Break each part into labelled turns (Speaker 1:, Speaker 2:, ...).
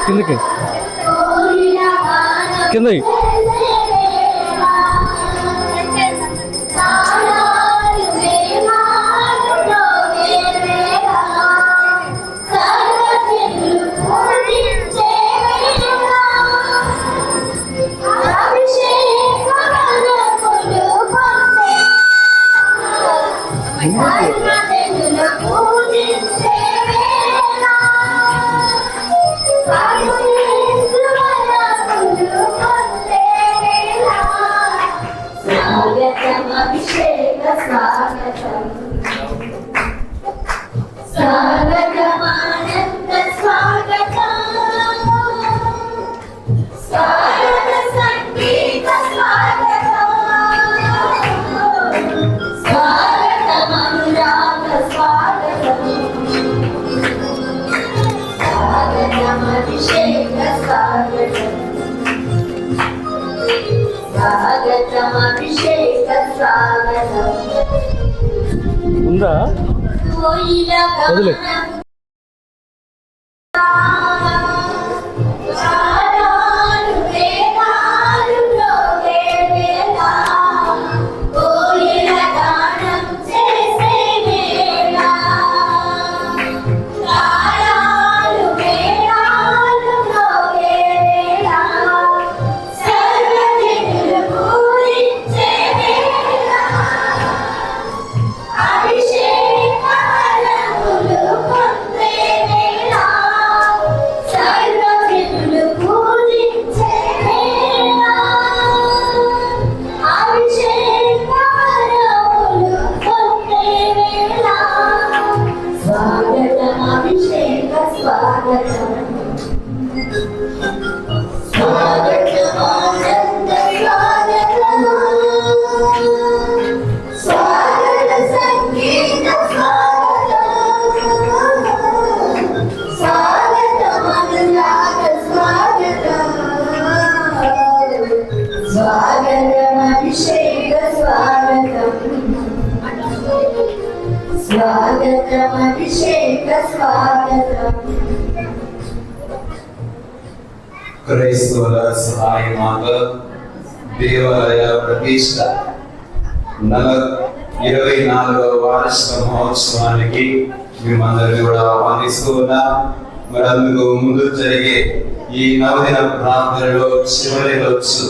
Speaker 1: కిందకి కిందకి ఉందా వదిలే
Speaker 2: క్రైస్తవుల సహాయమాగ దేవాలయ ప్రతిష్ట 24వ వార్షిక మహోత్సవానికి మేమందరినీ కూడా ఆహ్వానిస్తూ ఉన్నాం. మరి అందుకు ముందు జరిగే ఈ నవదిన ప్రార్థనలో చివరి రోజు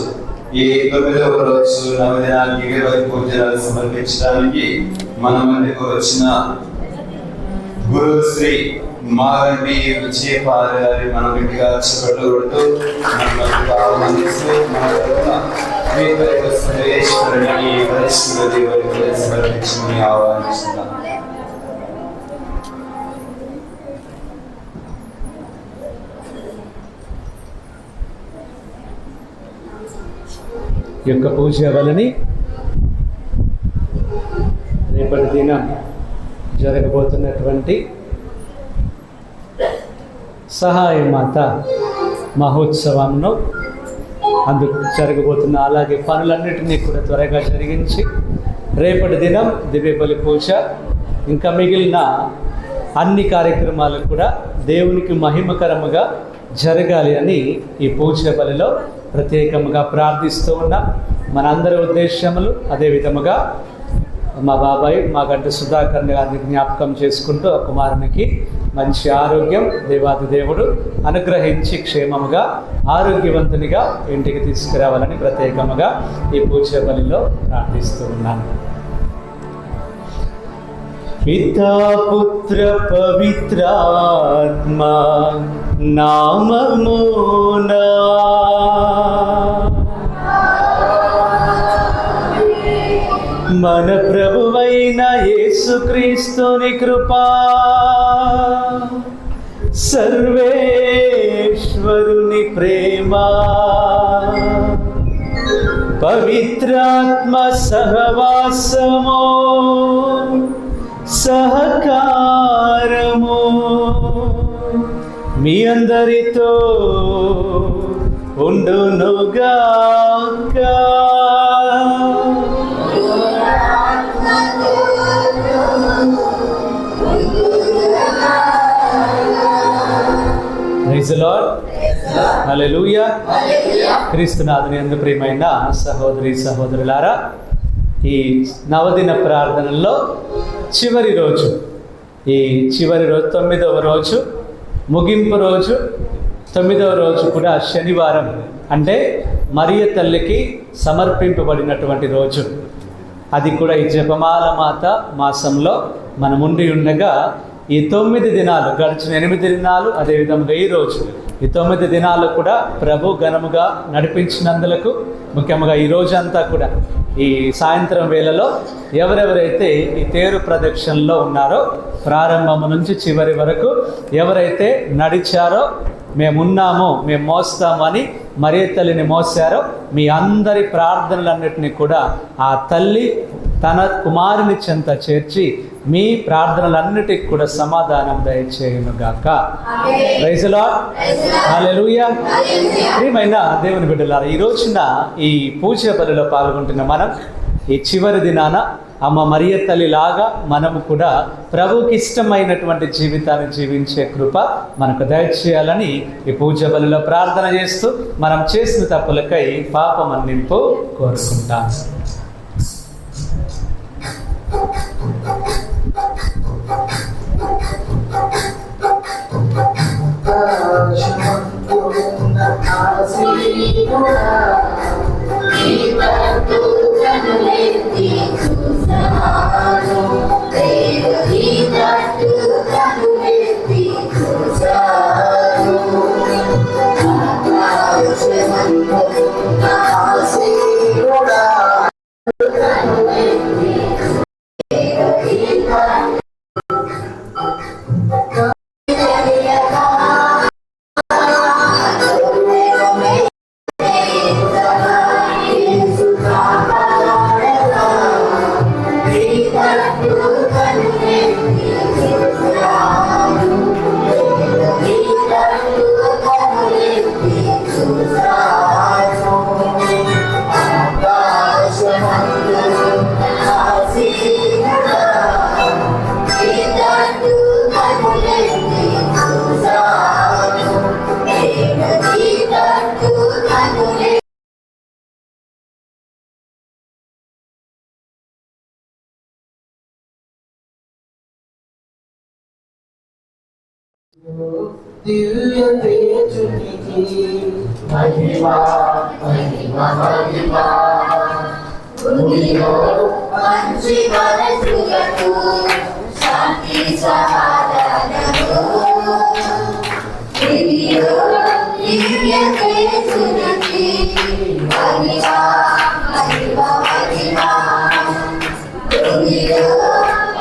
Speaker 2: ఈ 9వ రోజు నవదినానికి 20 పూజలు సమర్పించడానికి మన మధ్యకు వచ్చిన గురు శ్రీ మాగంటి విజయపాల్ గారి మనం ఇంటిగా చెప్పట్లు కొడుతూ మనకు ఆహ్వానిస్తూ మన తరఫున సర్వేశ్వరుని పరిశుద్ధ దేవునికి సమర్పించమని ఆహ్వానిస్తున్నాం.
Speaker 1: యొక్క పూజ వలని రేపటి దినం జరగబోతున్నటువంటి సహాయమాత మహోత్సవంలో అందుకు జరగబోతున్న అలాగే పనులన్నిటినీ కూడా త్వరగా జరిగించి రేపటి దినం దివ్య బలి పూజ ఇంకా మిగిలిన అన్ని కార్యక్రమాలు కూడా దేవునికి మహిమకరముగా జరగాలి అని ఈ పూజ బలిలో ప్రత్యేకముగా ప్రార్థిస్తూ ఉన్నాం. మనందరి ఉద్దేశములు అదే విధముగా మా బాబాయ్ మాగంటి సుధాకర్ గారిని జ్ఞాపకం చేసుకుంటూ ఆ కుమారునికి మంచి ఆరోగ్యం దేవాది దేవుడు అనుగ్రహించి క్షేమముగా ఆరోగ్యవంతునిగా ఇంటికి తీసుకురావాలని ప్రత్యేకముగా ఈ పూజ బలిలో ప్రార్థిస్తూ ఉన్నాను. పితా పుత్ర పవిత్రాత్మ నామమునా మన ప్రభువైన యేసుక్రీస్తుని కృపా సర్వేశ్వరుని ప్రేమ, పవిత్రాత్మ సహవాసము, సహకారము మీ అందరితో ఉండునుగాక. Praise the Lord. హల్లెలూయా. క్రీస్తునాథుని యందు ప్రియమైన సహోదరి సహోదరులారా, ఈ నవదిన ప్రార్థనల్లో చివరి రోజు, ఈ చివరి రోజు 9వ రోజు, ముగింపు రోజు, 9వ రోజు కూడా శనివారం, అంటే మరియ తల్లికి సమర్పింపబడినటువంటి రోజు. అది కూడా ఈ జపమాల మాత మాసంలో మనం ఉండి ఉండగా ఈ 9 దినాలు, గడిచిన 8 దినాలు, అదేవిధంగా ఈ రోజు, ఈ 9 దినాలు కూడా ప్రభు ఘనముగా నడిపించినందులకు, ముఖ్యంగా ఈ రోజంతా కూడా ఈ సాయంత్రం వేళలో ఎవరెవరైతే ఈ తేరు ప్రదక్షిణలో ఉన్నారో, ప్రారంభం నుంచి చివరి వరకు ఎవరైతే నడిచారో, మేమున్నాము, మేము మోస్తాము అని మరియ తల్లిని మోసారో, మీ అందరి ప్రార్థనలన్నిటినీ కూడా ఆ తల్లి తన కుమారుని చెంత చేర్చి మీ ప్రార్థనలన్నిటికి కూడా సమాధానం దయచేయునుగాక. Praise the Lord. హల్లెలూయా. ప్రియమైన దేవుని బిడ్డలారా, ఈ రోజున ఈ పూజ బలిలో పాల్గొంటున్న మనం ఈ చివరి దినాన అమ్మ మరియ తల్లి లాగా మనము కూడా ప్రభువుకి ఇష్టమైనటువంటి జీవితాన్ని జీవించే కృప మనకు దయచేయాలని ఈ పూజ బలిలో ప్రార్థన చేస్తూ మనం చేసిన తప్పులకై పాప మన్నింపు కోరుకుంటాం.
Speaker 3: దివ్య తేజునికి మహిమా మహిమా మహిమా భూమిలో మంచి మనసులకు శాంతి సమాధానము దివ్య తేజునికి మహిమా మహిమా మహిమా భూమిలో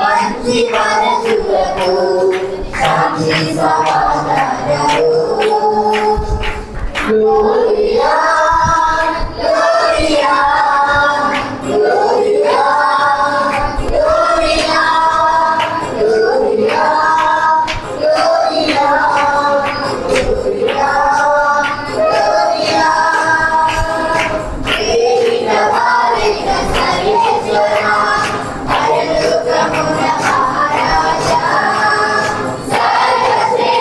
Speaker 3: మంచి మనసులకు శాంతి సమాధానము. Gloria, Gloria, Gloria, Gloria, Gloria, Gloria, Gloria, Gloria. Devina Varena Sarveshwara, Paralukamuna Maharaja, Sarvase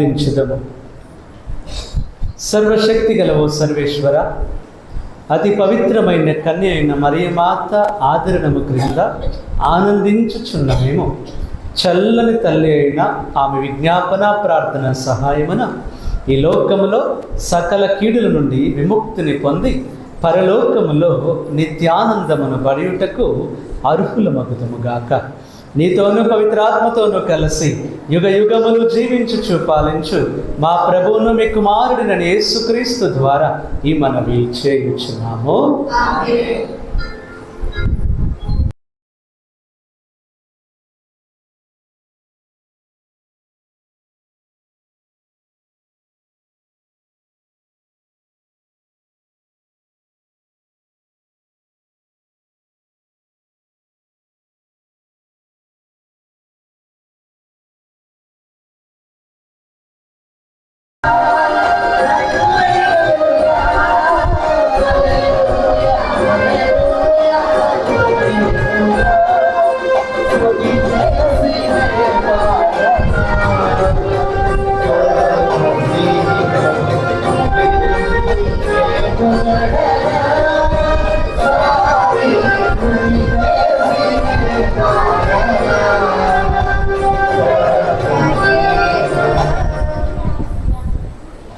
Speaker 1: ప్రార్థించుదము. సర్వశక్తి గలవో సర్వేశ్వర, అతి పవిత్రమైన కన్య అయిన మరియమాత ఆదరణము క్రింద ఆనందించుచున్న మేము చల్లని తల్లి అయిన ఆమె విజ్ఞాపన ప్రార్థన సహాయమున ఈ లోకములో సకల కీడుల నుండి విముక్తిని పొంది పరలోకములో నిత్యానందమును బడియుటకు అర్హులమగుదుముగాక. నీతోనూ పవిత్రాత్మతోనూ కలిసి యుగ యుగములు జీవించుచు పాలించు మా ప్రభువును మీ కుమారుడిన యేసుక్రీస్తు ద్వారా ఈ మనవి చేయుచున్నాము.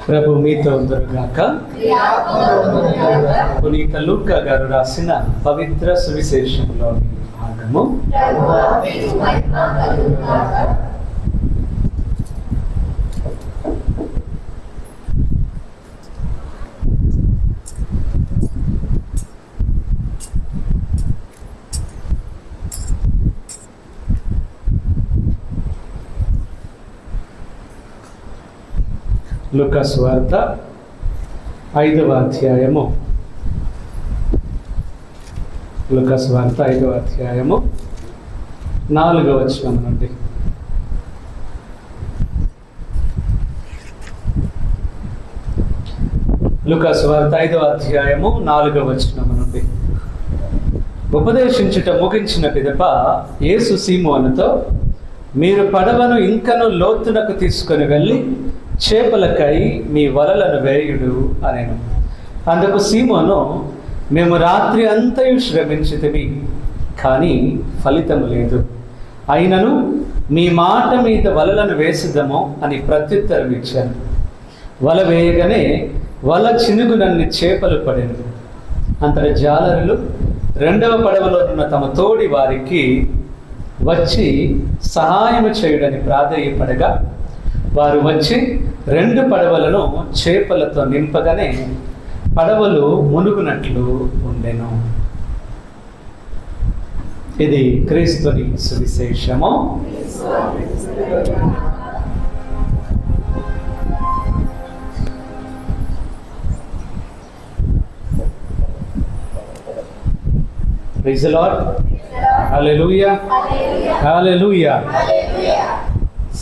Speaker 1: ప్రభు మీతో ఉందరుగాక. పునీత లూకా గారు రాసిన పవిత్ర సువిశేషంలోని భాగము. లూకా సువార్త 5వ అధ్యాయము. లూకా సువార్త 5వ అధ్యాయము 4వ వచనం నుండి. లూకా సువార్త 5వ అధ్యాయము 4వ వచనం నుండి. ఉపదేశించుట ముగించిన పిదప యేసు సీమోనుతో, మీరు పడవను ఇంకను లోతునకు తీసుకొని వెళ్ళి చేపలకై మీ వలలను వేయుడు అనెను. అందుకు సీమోను, మేము రాత్రి అంతయు శ్రమించితిమి, కానీ ఫలితము లేదు. అయినను మీ మాట మీద వలలను వేసిదము అని ప్రత్యుత్తరం ఇచ్చాను. వల వేయగానే వల చినుగునన్ని చేపలు పడెను. అంతటి జాలరులు 2వ పడవలో ఉన్న తమ తోడి వారికి వచ్చి సహాయము చేయుడని ప్రాధేయపడగా, వారు వచ్చి 2 పడవలను చేపలతో నింపగానే పడవలు మునుగునట్లు ఉండెను. ఇది క్రీస్తుని సువిశేషము. Praise the Lord. Hallelujah, hallelujah.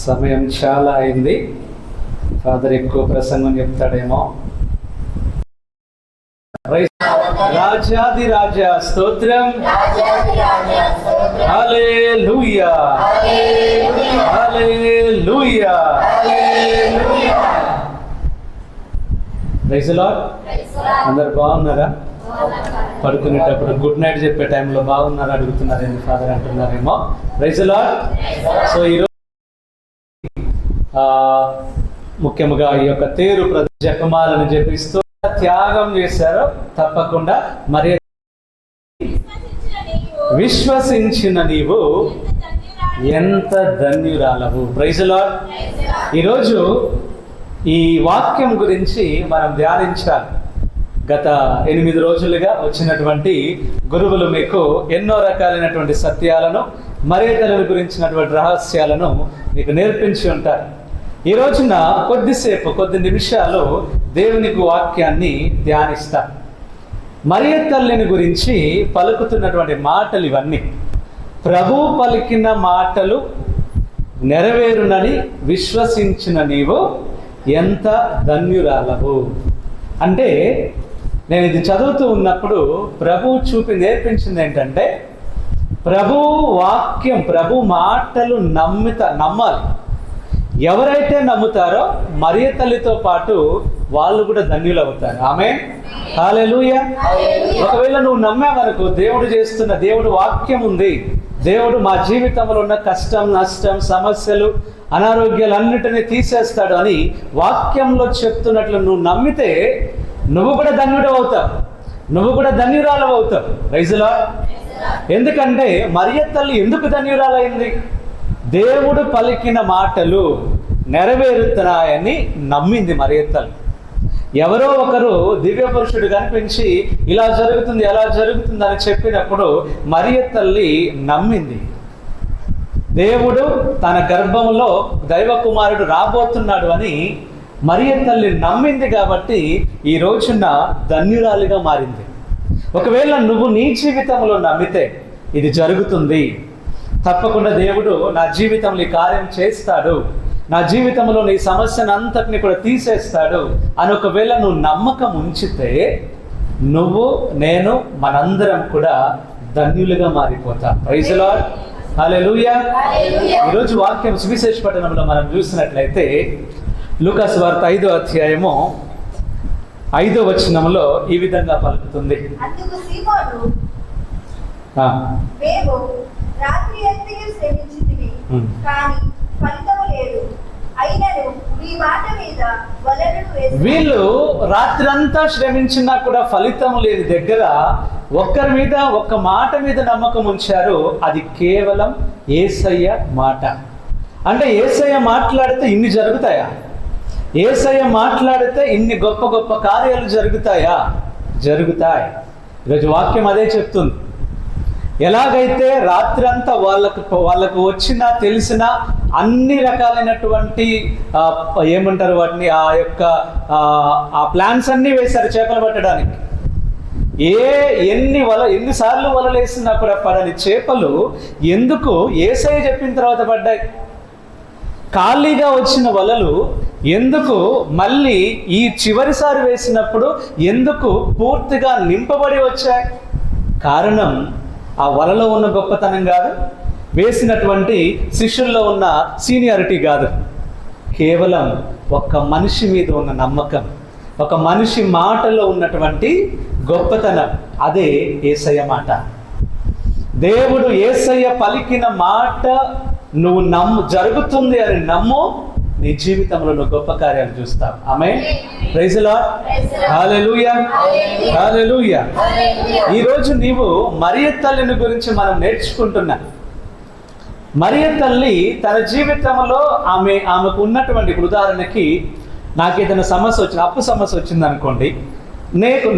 Speaker 1: సమయం చాలా అయింది. ఫాదర్ ఎక్కువ ప్రసంగం చెప్తాడేమో. రాజాది రాజా స్తోత్రం. Hallelujah, hallelujah. Praise the Lord. అందరు బాగున్నారా? పడుకునేటప్పుడు గుడ్ నైట్ చెప్పే టైంలో బాగున్నారా అడుగుతున్నారేమో ఫాదర్ అంటున్నారేమో. Praise the Lord. సో ఈరోజు ముఖ్యంగా ఈ యొక్క తేరు జపమాలను జపిస్తూ త్యాగం చేశారో తప్పకుండా మరి విశ్వసించిన నీవు ఎంత ధన్యురాలవు. Praise the lord. ఈరోజు ఈ వాక్యం గురించి మనం ధ్యానించాలి. గత 8 రోజులుగా వచ్చినటువంటి గురువులు మీకు ఎన్నో రకాలైనటువంటి సత్యాలను, మర్యాదల గురించినటువంటి రహస్యాలను మీకు నేర్పించి ఉంటారు. ఈ రోజున కొద్ది నిమిషాలు దేవునికి వాక్యాన్ని ధ్యానిస్తా. మరియ తల్లిని గురించి పలుకుతున్నటువంటి మాటలు ఇవన్నీ. ప్రభు పలికిన మాటలు నెరవేరునని విశ్వసించిన నీవు ఎంత ధన్యురాలవు. అంటే నేను ఇది చదువుతూ ఉన్నప్పుడు ప్రభు నేర్పించింది ఏంటంటే, ప్రభు వాక్యం, ప్రభు మాటలు నమ్మాలి. ఎవరైతే నమ్ముతారో మరియ తల్లితో పాటు వాళ్ళు కూడా ధన్యులు అవుతారు. ఆమేన్, హల్లెలూయా. ఒకవేళ నువ్వు నమ్మావనుకో, దేవుడు వాక్యం ఉంది, దేవుడు మా జీవితంలో ఉన్న కష్టం, నష్టం, సమస్యలు, అనారోగ్యాలన్నిటినీ తీసేస్తాడు అని వాక్యంలో చెప్తున్నట్లు నువ్వు నమ్మితే నువ్వు కూడా ధన్యుడు అవుతావు, నువ్వు కూడా ధన్యురాలు అవుతావు. Praise lord. ఎందుకంటే మరియ తల్లి ఎందుకు ధన్యురాలైంది? దేవుడు పలికిన మాటలు నెరవేరుతున్నాయని నమ్మింది మరియ తల్లి. ఎవరో ఒకరు దివ్య పురుషుడు కనిపించి ఇలా జరుగుతుంది అలా జరుగుతుంది అని చెప్పినప్పుడు మరియ తల్లి నమ్మింది. దేవుడు తన గర్భంలో దైవ కుమారుడు రాబోతున్నాడు అని మరియ తల్లి నమ్మింది కాబట్టి ఈ రోజున ధన్యురాలిగా మారింది. ఒకవేళ నువ్వు నీ జీవితంలో నమ్మితే ఇది జరుగుతుంది, తప్పకుండా దేవుడు నా జీవితంలో ఈ కార్యం చేస్తాడు, నా జీవితంలో నీ సమస్యను అంతటిని కూడా తీసేస్తాడు అని ఒకవేళ నువ్వు నమ్మకం ఉంచితే నువ్వు, నేను, మనందరం కూడా ధన్యులుగా మారిపోతాం. ప్రైజ్ లార్డ్, హల్లెలూయా. ఈరోజు వాక్యం సువిశేష పట్టణంలో మనం చూసినట్లయితే లూకా సువార్త 5వ అధ్యాయము 5వ వచనంలో ఈ విధంగా పలుకుతుంది.
Speaker 3: అందుకు సీమోను, మేము రాత్రి అంతయు శ్రమించితిమి, కానీ ఫలితము లేదు. అయినను మీ మాట మీద వలలను వేసి. వీళ్ళు రాత్రంతా శ్రమించినా కూడా ఫలితం లేని దగ్గర ఒక్కరి మీద, ఒక్క మాట మీద నమ్మకం ఉంచారు. అది కేవలం యేసయ్య మాట. అంటే యేసయ్య మాట్లాడితే ఇన్ని జరుగుతాయా? యేసయ్య మాట్లాడితే ఇన్ని గొప్ప గొప్ప కార్యాలు జరుగుతాయా? జరుగుతాయి. ఈరోజు వాక్యం అదే చెప్తుంది. ఎలాగైతే రాత్రంతా వాళ్ళకు వచ్చిన తెలిసిన అన్ని రకాలైనటువంటి ఏమంటారు వాటిని, ఆ ప్లాన్స్ అన్నీ వేశారు చేపలు పట్టడానికి. ఎన్నిసార్లు వలలేసినా కూడా పడని చేపలు ఎందుకు యేసయ్య చెప్పిన తర్వాత పడ్డాయి? ఖాళీగా వచ్చిన వలలు ఎందుకు మళ్ళీ ఈ చివరిసారి వేసినప్పుడు ఎందుకు పూర్తిగా నింపబడి వచ్చాయి? కారణం ఆ వలలో ఉన్న గొప్పతనం కాదు, వేసినటువంటి శిష్యుల్లో ఉన్న సీనియారిటీ కాదు, కేవలం ఒక్క మనిషి మీద ఉన్న నమ్మకం, ఒక మనిషి మాటలో ఉన్నటువంటి గొప్పతనం. అదే యేసయ్య మాట. దేవుడు యేసయ్య పలికిన మాట నువ్వు జరుగుతుంది అని నమ్ము, నీ జీవితంలో నువ్వు గొప్ప కార్యాలు చూస్తావు. ఆమేన్, ప్రైజ్ లార్డ్, హల్లెలూయా, హల్లెలూయా. ఈరోజు నీవు మరియ తల్లిని గురించి మనం నేర్చుకుంటున్నా. మరియ తల్లి తన జీవితంలో ఆమెకు ఉన్నటువంటి, ఉదాహరణకి నాకు ఏదైనా సమస్య వచ్చింది, అప్పు సమస్య వచ్చింది అనుకోండి,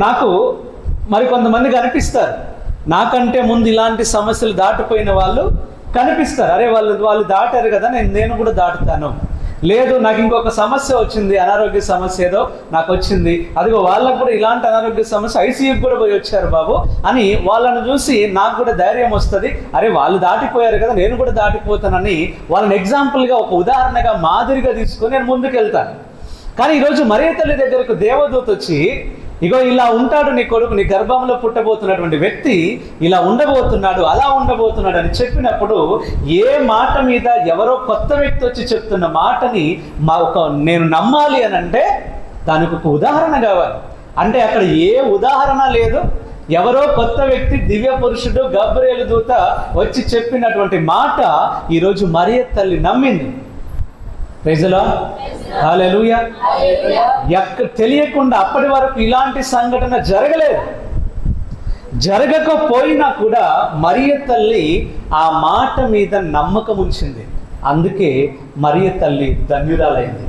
Speaker 3: నాకు మరికొంతమంది కనిపిస్తారు, నాకంటే ముందు ఇలాంటి సమస్యలు దాటిపోయిన వాళ్ళు కనిపిస్తారు. అరే వాళ్ళు దాటారు కదా, నేను కూడా దాటుతాను. లేదు, నాకు ఇంకొక సమస్య వచ్చింది, అనారోగ్య సమస్య ఏదో నాకు వచ్చింది, అదిగో వాళ్ళకు కూడా ఇలాంటి అనారోగ్య సమస్య, ఐసీయూకి కూడా పోయి వచ్చారు బాబు అని వాళ్ళని చూసి నాకు కూడా ధైర్యం వస్తుంది. అరే వాళ్ళు దాటిపోయారు కదా, నేను కూడా దాటిపోతానని వాళ్ళని ఎగ్జాంపుల్గా, ఒక ఉదాహరణగా, మాదిరిగా తీసుకొని నేను ముందుకు వెళ్తాను. కానీ ఈరోజు మరియ తల్లి దగ్గరకు దేవదూత వచ్చి, ఇగో ఇలా ఉంటాడు నీ కొడుకు, నీ గర్భంలో పుట్టబోతున్నటువంటి వ్యక్తి ఇలా ఉండబోతున్నాడు, అలా ఉండబోతున్నాడు అని చెప్పినప్పుడు, ఏ మాట మీద ఎవరో కొత్త వ్యక్తి వచ్చి చెప్తున్న మాటని నేను నమ్మాలి అని అంటే దానికి ఒక ఉదాహరణ కావాలి. అంటే అక్కడ ఏ ఉదాహరణ లేదు, ఎవరో కొత్త వ్యక్తి, దివ్య పురుషుడు గబ్రియేలు దూత వచ్చి చెప్పినటువంటి మాట ఈరోజు మరియ తల్లి నమ్మింది. ప్రైజ్ లార్డ్, హల్లెలూయా. తెలియకుండా అప్పటి వరకు ఇలాంటి సంఘటన జరగలేదు. జరగకపోయినా కూడా మరియ తల్లి ఆ మాట మీద నమ్మకం ఉంచింది. అందుకే మరియ తల్లి ధన్యురాలైంది.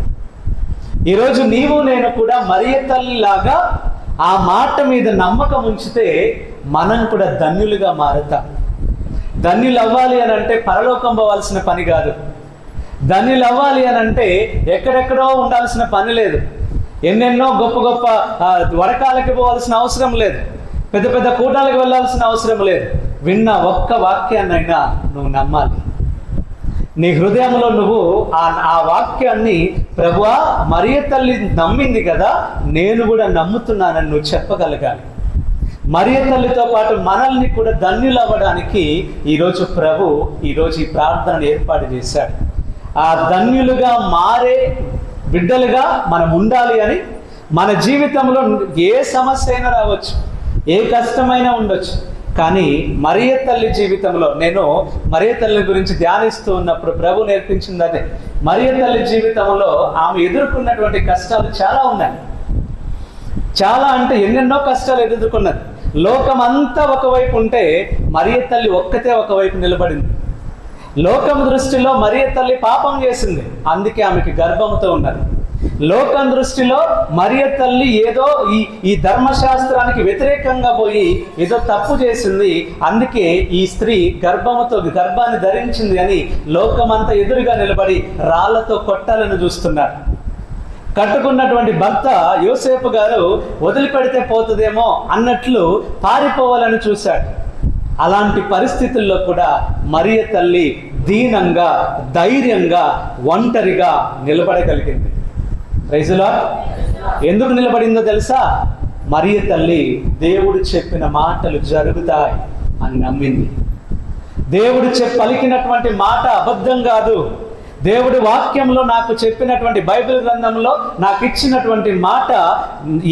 Speaker 3: ఈరోజు నీవు నేను కూడా మరియ తల్లి లాగా ఆ మాట మీద నమ్మకం ఉంచితే మనం కూడా ధన్యులుగా మారుతాం. ధన్యులు అవ్వాలి అని అంటే పరలోకం పోవాల్సిన పని కాదు. ధన్యులు అవ్వాలి అని అంటే ఎక్కడెక్కడో ఉండాల్సిన పని లేదు. ఎన్నెన్నో గొప్ప గొప్ప వడకాలకి పోవాల్సిన అవసరం లేదు. పెద్ద పెద్ద కూటాలకు వెళ్ళాల్సిన అవసరం లేదు. విన్న ఒక్క వాక్యాన్నైనా నువ్వు నమ్మాలి. నీ హృదయంలో నువ్వు ఆ వాక్యాన్ని, ప్రభువా మరియ తల్లి నమ్మింది కదా, నేను కూడా నమ్ముతున్నానని నువ్వు చెప్పగలగాలి. మరియ తల్లితో పాటు మనల్ని కూడా ధన్యులు అవ్వడానికి ఈరోజు ప్రభు ఈ ప్రార్థనను ఏర్పాటు చేశాడు. ఆ ధన్యులుగా మారే బిడ్డలుగా మనం ఉండాలి అని, మన జీవితంలో ఏ సమస్య అయినా రావచ్చు, ఏ కష్టమైనా ఉండొచ్చు, కానీ మరియ తల్లి జీవితంలో, నేను మరియ తల్లి గురించి ధ్యానిస్తూ ఉన్నప్పుడు ప్రభు నేర్పించింది అదే. మరియ తల్లి జీవితంలో ఆమె ఎదుర్కొన్నటువంటి కష్టాలు చాలా ఉన్నాయి. చాలా అంటే ఎన్నెన్నో కష్టాలు ఎదుర్కొన్నది. లోకమంతా ఒకవైపు ఉంటే మరియ తల్లి ఒక్కతే ఒకవైపు నిలబడింది. లోకం దృష్టిలో మరియ తల్లి పాపం చేసింది, అందుకే ఆమెకి గర్భంతో ఉన్నది. లోకం దృష్టిలో మరియ తల్లి ఏదో ఈ ధర్మశాస్త్రానికి వ్యతిరేకంగా పోయి ఏదో తప్పు చేసింది, అందుకే ఈ స్త్రీ గర్భాన్ని ధరించింది అని లోకమంతా ఎదురుగా నిలబడి రాళ్లతో కొట్టాలని చూస్తున్నారు. కట్టుకున్నటువంటి భర్త యోసేపు గారు వదిలిపెడితే పోతుందేమో అన్నట్లు పారిపోవాలని చూశాడు. అలాంటి పరిస్థితుల్లో కూడా మరియ తల్లి దీనంగా, ధైర్యంగా, ఒంటరిగా నిలబడగలిగింది. Praise the lord. ఎందుకు నిలబడిందో తెలుసా? మరియ తల్లి దేవుడు చెప్పిన మాటలు జరుగుతాయి అని నమ్మింది. దేవుడు పలికినటువంటి మాట అబద్ధం కాదు. దేవుడి వాక్యంలో నాకు చెప్పినటువంటి బైబిల్ గ్రంథంలో నాకు ఇచ్చినటువంటి మాట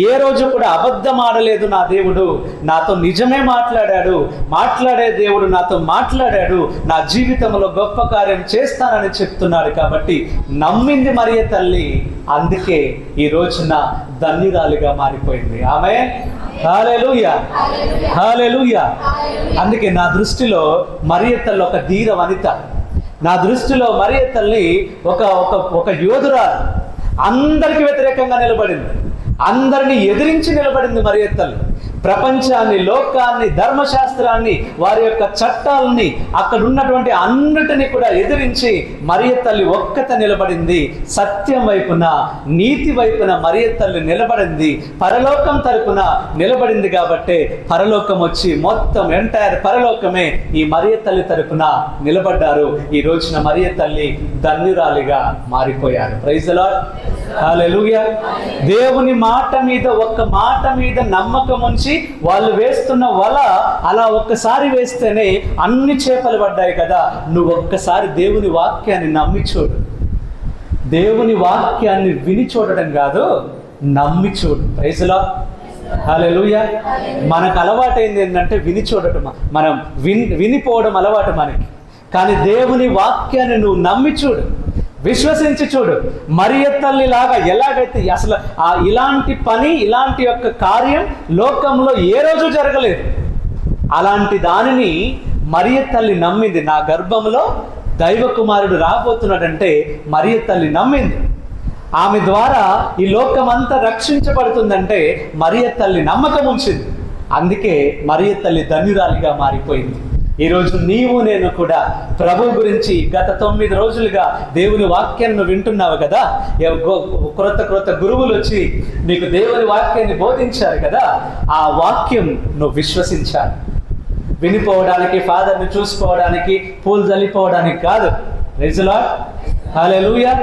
Speaker 3: ఏ రోజు కూడా అబద్ధం ఆడలేదు. నా దేవుడు నాతో నిజమే మాట్లాడాడు. మాట్లాడే దేవుడు నాతో మాట్లాడాడు. నా జీవితంలో గొప్ప కార్యం చేస్తానని చెప్తున్నాడు. కాబట్టి నమ్మింది మరియ తల్లి, అందుకే ఈ రోజున ధన్యురాలిగా మారిపోయింది. ఆమెన్. హల్లెలూయా, హల్లెలూయా. అందుకే నా దృష్టిలో మరియ తల్లి ఒక ధీర వనిత. నా దృష్టిలో మరియ తల్లి ఒక యోధురాలు. అందరికి వ్యతిరేకంగా నిలబడింది, అందరిని ఎదిరించి నిలబడింది మరియ తల్లి. ప్రపంచాన్ని, లోకాన్ని, ధర్మశాస్త్రాన్ని, వారి యొక్క చట్టాలని, అక్కడ ఉన్నటువంటి అన్నిటినీ కూడా ఎదిరించి మరియ తల్లి ఒక్కత నిలబడింది. సత్యం వైపున, నీతి వైపున మరియ తల్లి నిలబడింది. పరలోకం తరపున నిలబడింది. కాబట్టి పరలోకం వచ్చి మొత్తం ఎంటైర్ పరలోకమే ఈ మరియ తల్లి తరపున నిలబడ్డారు. ఈ రోజున మరియ తల్లి ధన్యురాలిగా మారిపోయారు. Praise the Lord. హల్లెలూయా. దేవుని మాట మీద, ఒక్క మాట మీద నమ్మకం ఉంచి వాళ్ళు వేస్తున్న వల అలా ఒక్కసారి వేస్తేనే అన్ని చేపలు పడ్డాయి కదా. నువ్వు ఒక్కసారి దేవుని వాక్యాన్ని నమ్మి చూడు. దేవుని వాక్యాన్ని విని చూడడం కాదు, నమ్మి చూడు. Praise the Lord. హల్లెలూయా. మనకు అలవాటైంది ఏంటంటే విని చూడటం, మనం వినిపోవడం అలవాటు మనకి. కానీ దేవుని వాక్యాన్ని నువ్వు నమ్మి చూడు, విశ్వసించి చూడు. మరియ తల్లి లాగా ఎలాగైతే అసలు ఇలాంటి పని, ఇలాంటి యొక్క కార్యం లోకంలో ఏ రోజు జరగలేదు. అలాంటి దానిని మరియ తల్లి నమ్మింది. నా గర్భంలో దైవ కుమారుడు రాబోతున్నాడంటే మరియ తల్లి నమ్మింది. ఆమె ద్వారా ఈ లోకమంతా రక్షించబడుతుందంటే మరియ తల్లి నమ్మకం ఉంచింది. అందుకే మరియ తల్లి ధన్యురాలిగా మారిపోయింది. ఈరోజు నీవు నేను కూడా ప్రభు గురించి గత 9 రోజులుగా దేవుని వాక్యాన్ని వింటున్నావు కదా. క్రొత్త గురువులు వచ్చి నీకు దేవుని వాక్యాన్ని బోధించారు కదా. ఆ వాక్యం నువ్వు విశ్వసించాలి. వినిపోవడానికి, ఫాదర్ని చూసుకోవడానికి, పూలు జల్లిపోవడానికి కాదు. Praise the Lord. హల్లెలూయా.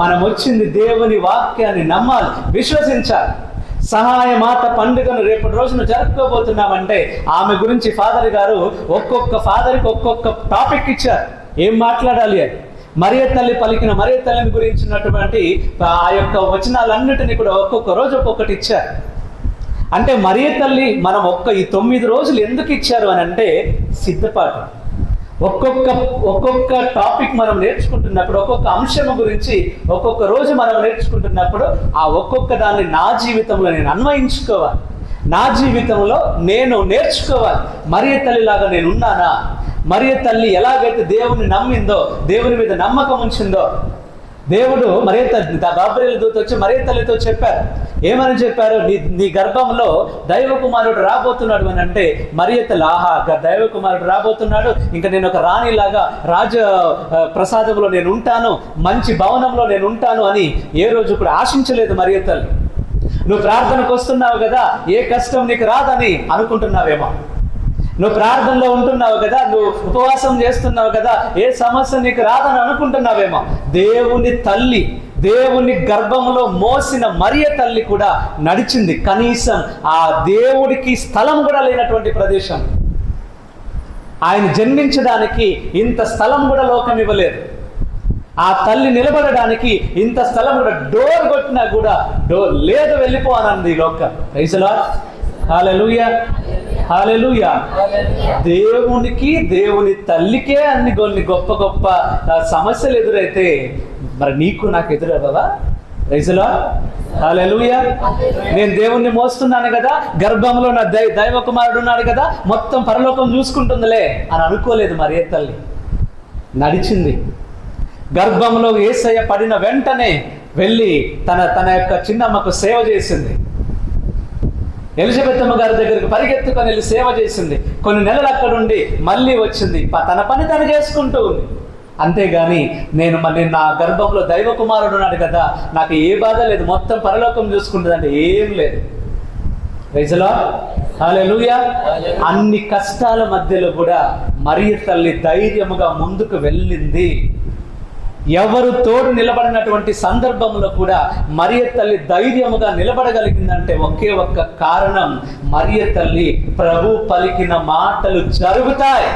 Speaker 3: మనం వచ్చింది దేవుని వాక్యాన్ని నమ్మాలి, విశ్వసించాలి. సహాయ మాత పండుగను రేపటి రోజున జరుపుకోబోతున్నామంటే ఆమె గురించి ఫాదర్ గారు ఒక్కొక్క ఫాదర్కి ఒక్కొక్క టాపిక్ ఇచ్చారు, ఏం మాట్లాడాలి అని. మరియ తల్లి పలికిన మరియ తల్లిని గురించినటువంటి ఆ యొక్క వచనాలన్నిటినీ కూడా ఒక్కొక్క రోజు ఒక్కొక్కటి ఇచ్చారు. అంటే మరియ తల్లి మనం ఈ 9 రోజులు ఎందుకు ఇచ్చారు అని అంటే సిద్ధపాటు. ఒక్కొక్క టాపిక్ మనం నేర్చుకుంటున్నప్పుడు, ఒక్కొక్క అంశం గురించి ఒక్కొక్క రోజు మనం నేర్చుకుంటున్నప్పుడు ఆ ఒక్కొక్క దాన్ని నా జీవితంలో నేను అన్వయించుకోవాలి, నా జీవితంలో నేను నేర్చుకోవాలి. మరియ తల్లిలాగా నేను ఉన్నానా? మరియ తల్లి ఎలాగైతే దేవుని నమ్మిందో, దేవుని మీద నమ్మకం ఉంచిందో, దేవుడు మరియ తల్లి గాబ్రియెల్ దూత వచ్చి మరియ తల్లితో చెప్పారు. ఏమని చెప్పారు? నీ గర్భంలో దైవ కుమారుడు రాబోతున్నాడు అని అంటే మరియ తల్లి ఆహా, దైవ కుమారుడు రాబోతున్నాడు, ఇంకా నేను ఒక రాణిలాగా రాజ ప్రసాదంలో నేను ఉంటాను, మంచి భవనంలో నేను ఉంటాను అని ఏ రోజు కూడా ఆశించలేదు మరియ తల్లి. నువ్వు ప్రార్థనకు వస్తున్నావు కదా, ఏ కష్టం నీకు రాదని అనుకుంటున్నావేమో. నువ్వు ప్రార్థనలో ఉంటున్నావు కదా, నువ్వు ఉపవాసం చేస్తున్నావు కదా, ఏ సమస్య నీకు రాదని అనుకుంటున్నావేమో. దేవుని తల్లి, దేవుని గర్భంలో మోసిన మరియ తల్లి కూడా నడిచింది కనీసం ఆ దేవుడికి స్థలం కూడా లేనటువంటి ప్రదేశం. ఆయన జన్మించడానికి ఇంత స్థలం కూడా లోకం ఇవ్వలేదు. ఆ తల్లి నిలబడడానికి ఇంత స్థలం కూడా డోర్ కొట్టినా కూడా డోర్ లేదు, వెళ్ళిపో అనంది ఈ లోకం. Praise the Lord. Hallelujah, hallelujah. దేవునికి, దేవుని తల్లికే అన్ని కొన్ని గొప్ప గొప్ప సమస్యలు ఎదురైతే మరి నీకు నాకు ఎదురవ్వవా? Praise the Lord. హల్లెలూయా. నేను దేవుణ్ణి మోస్తున్నాను కదా, గర్భంలో నా దైవ కుమారుడు ఉన్నాడు కదా, మొత్తం పరలోకం చూసుకుంటుందిలే అని అనుకోలేదు మరియ తల్లి. నడిచింది. గర్భంలో యేసయ్య పడిన వెంటనే వెళ్ళి తన యొక్క చిన్నమ్మకు సేవ చేసింది. ఎలిజబెత్ అమ్మ గారి దగ్గరికి పరిగెత్తుకొని వెళ్ళి సేవ చేసింది. కొన్ని నెలలు అక్కడుండి మళ్ళీ వచ్చింది. తన పని తను చేసుకుంటూ ఉంది. అంతేగాని నేను నా గర్భంలో దైవ కుమారుడు ఉన్నాడు కదా, నాకు ఏ బాధ లేదు, మొత్తం పరలోకం చూసుకుంటుంది అంటే ఏం లేదు. Praise the Lord. హల్లెలూయా. అన్ని కష్టాల మధ్యలో కూడా మరియ తల్లి ధైర్యముగా ముందుకు వెళ్ళింది. ఎవరు తోడు నిలబడినటువంటి సందర్భంలో కూడా మరియ తల్లి ధైర్యముగా నిలబడగలిగిందంటే ఒకే ఒక్క కారణం, మరియ తల్లి ప్రభు పలికిన మాటలు జరుగుతాయి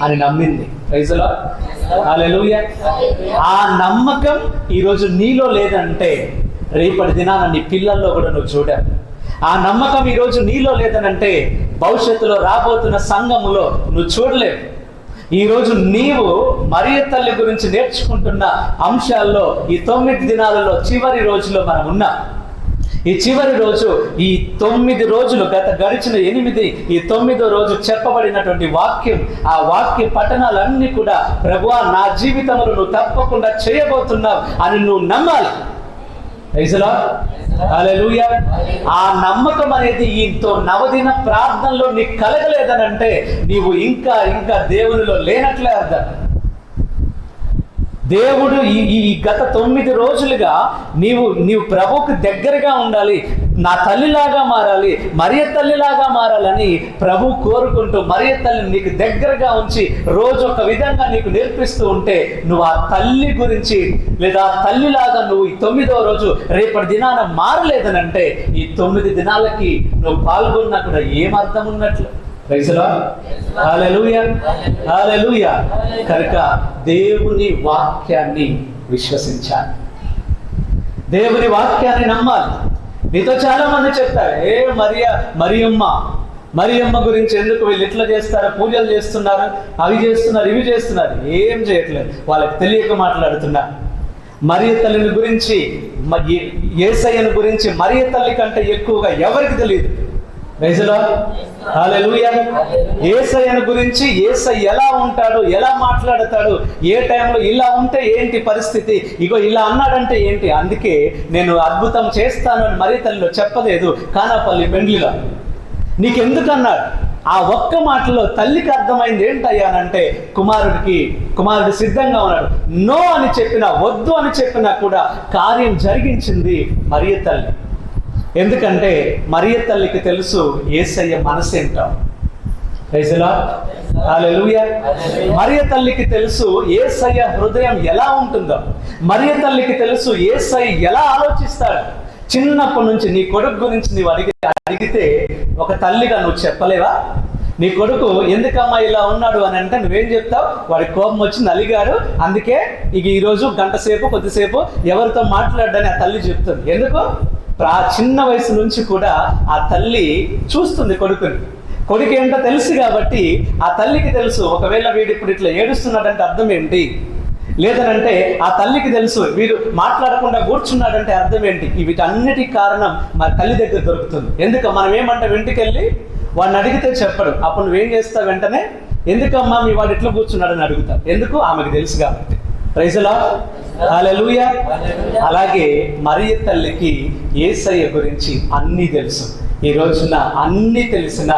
Speaker 3: అని నమ్మింది. Praise the Lord. హల్లెలూయా. ఆ నమ్మకం ఈరోజు నీలో లేదంటే రేపటి దినాన నీ పిల్లల్లో కూడా నువ్వు చూడాలి. ఆ నమ్మకం ఈరోజు నీలో లేదనంటే భవిష్యత్తులో రాబోతున్న సంఘములో నువ్వు చూడలేవు. ఈరోజు నీవు మరియ తల్లి గురించి నేర్చుకుంటున్న అంశాల్లో ఈ 9 దినాలలో చివరి రోజులో మనం ఉన్నాం. ఈ చివరి రోజు, ఈ 9 రోజులు, గడిచిన 8, ఈ 9వ రోజు చెప్పబడినటువంటి వాక్యం, ఆ వాక్య పఠనాలన్నీ కూడా ప్రభువా నా జీవితంలో నువ్వు తప్పకుండా చేయబోతున్నావు అని నువ్వు నమ్మాలి. Praise the Lord. హల్లెలూయా. ఆ నమ్మకం అనేది ఈ 9 ప్రార్థనలో నీకు కలగలేదనంటే నీవు ఇంకా దేవునిలో లేనట్లే అర్థం. దేవుడు ఈ గత 9 రోజులుగా నీవు ప్రభువుకు దగ్గరగా ఉండాలి, నా తల్లిలాగా మారాలి, మరియ తల్లిలాగా మారాలని ప్రభు కోరుకుంటూ మరియ తల్లిని నీకు దగ్గరగా ఉంచి రోజు ఒక విధంగా నీకు నేర్పిస్తూ ఉంటే నువ్వు ఆ తల్లి గురించి లేదా ఆ తల్లిలాగా నువ్వు ఈ 9వ రోజు రేపటి దినాన మారలేదనంటే ఈ 9 దినాలకి నువ్వు పాల్గొన్నా కూడా ఏం అర్థం ఉన్నట్లు. Praise the Lord. Hallelujah, hallelujah. కనుక దేవుని వాక్యాన్ని విశ్వసించాలి, దేవుని వాక్యాన్ని నమ్మాలి. నీతో చాలా మంది చెప్తారు, మరియమ్మ గురించి ఎందుకు వీళ్ళు ఇట్లా చేస్తారు, పూజలు చేస్తున్నారు, అవి చేస్తున్నారు, ఇవి చేస్తున్నారు. ఏం చేయట్లేదు, వాళ్ళకి తెలియక మాట్లాడుతున్నారు. మరియ తల్లిని గురించి, యేసయ్యను గురించి మరియ తల్లి కంటే ఎక్కువగా ఎవరికి తెలియదు. Praise the Lord. హల్లెలూయా. యేసయ్యను గురించి, యేసయ్య ఎలా ఉంటాడు, ఎలా మాట్లాడతాడు, ఏ టైంలో ఇలా ఉంటే ఏంటి పరిస్థితి, ఇగో ఇలా అన్నాడంటే ఏంటి, అందుకే నేను అద్భుతం చేస్తాను అని మరియ తల్లిలో చెప్పలేదు. కానాపల్లి పెండ్లిలో నీకెందుకు అన్నాడు? ఆ ఒక్క మాటలో తల్లికి అర్థమైంది ఏంటయ్యానంటే కుమారుడు సిద్ధంగా ఉన్నాడు. నో అని చెప్పినా, వద్దు అని చెప్పినా కూడా కార్యం జరిగించింది మరియ తల్లి. ఎందుకంటే మరియ తల్లికి తెలుసు యేసయ్య మనసు ఏంటో. Praise the Lord. హల్లెలూయా. మరియ తల్లికి తెలుసు యేసయ్య హృదయం ఎలా ఉంటుందో. మరియ తల్లికి తెలుసు యేసయ్య ఎలా ఆలోచిస్తాడు. చిన్నప్పటి నుంచి నీ కొడుకు గురించి నీవు అడిగితే ఒక తల్లిగా నువ్వు చెప్పలేవా? నీ కొడుకు ఎందుకమ్మా ఇలా ఉన్నాడు అని అంటే నువ్వేం చెప్తావు? వాడి కోపం వచ్చింది, అలిగాడు, అందుకే ఇక ఈరోజు గంట సేపు కొద్దిసేపు ఎవరితో మాట్లాడని ఆ తల్లి చెప్తుంది. ఎందుకు? చిన్న వయసు నుంచి కూడా ఆ తల్లి చూస్తుంది కొడుకు ఏంటో తెలుసు కాబట్టి ఆ తల్లికి తెలుసు ఒకవేళ వీడు ఇప్పుడు ఇట్లా ఏడుస్తున్నాడంటే అర్థం ఏంటి, లేదనంటే ఆ తల్లికి తెలుసు వీడు మాట్లాడకుండా కూర్చున్నాడంటే అర్థం ఏంటి. వీటన్నిటికి కారణం మన తల్లి దగ్గర దొరుకుతుంది. ఎందుకు మనం ఏమంటే వెంటికెళ్ళి వాడిని అడిగితే చెప్పడు, అప్పుడు నువ్వేం చేస్తావు? వెంటనే ఎందుకమ్మా మీ వాడు ఇట్లా కూర్చున్నాడని అడుగుతావు. ఎందుకు? ఆమెకు తెలుసు కాబట్టి. Praise the Lord. హల్లెలూయా. అలాగే మరియ తల్లికి యేసయ్య గురించి అన్నీ తెలుసు. ఈ రోజున అన్నీ తెలిసిన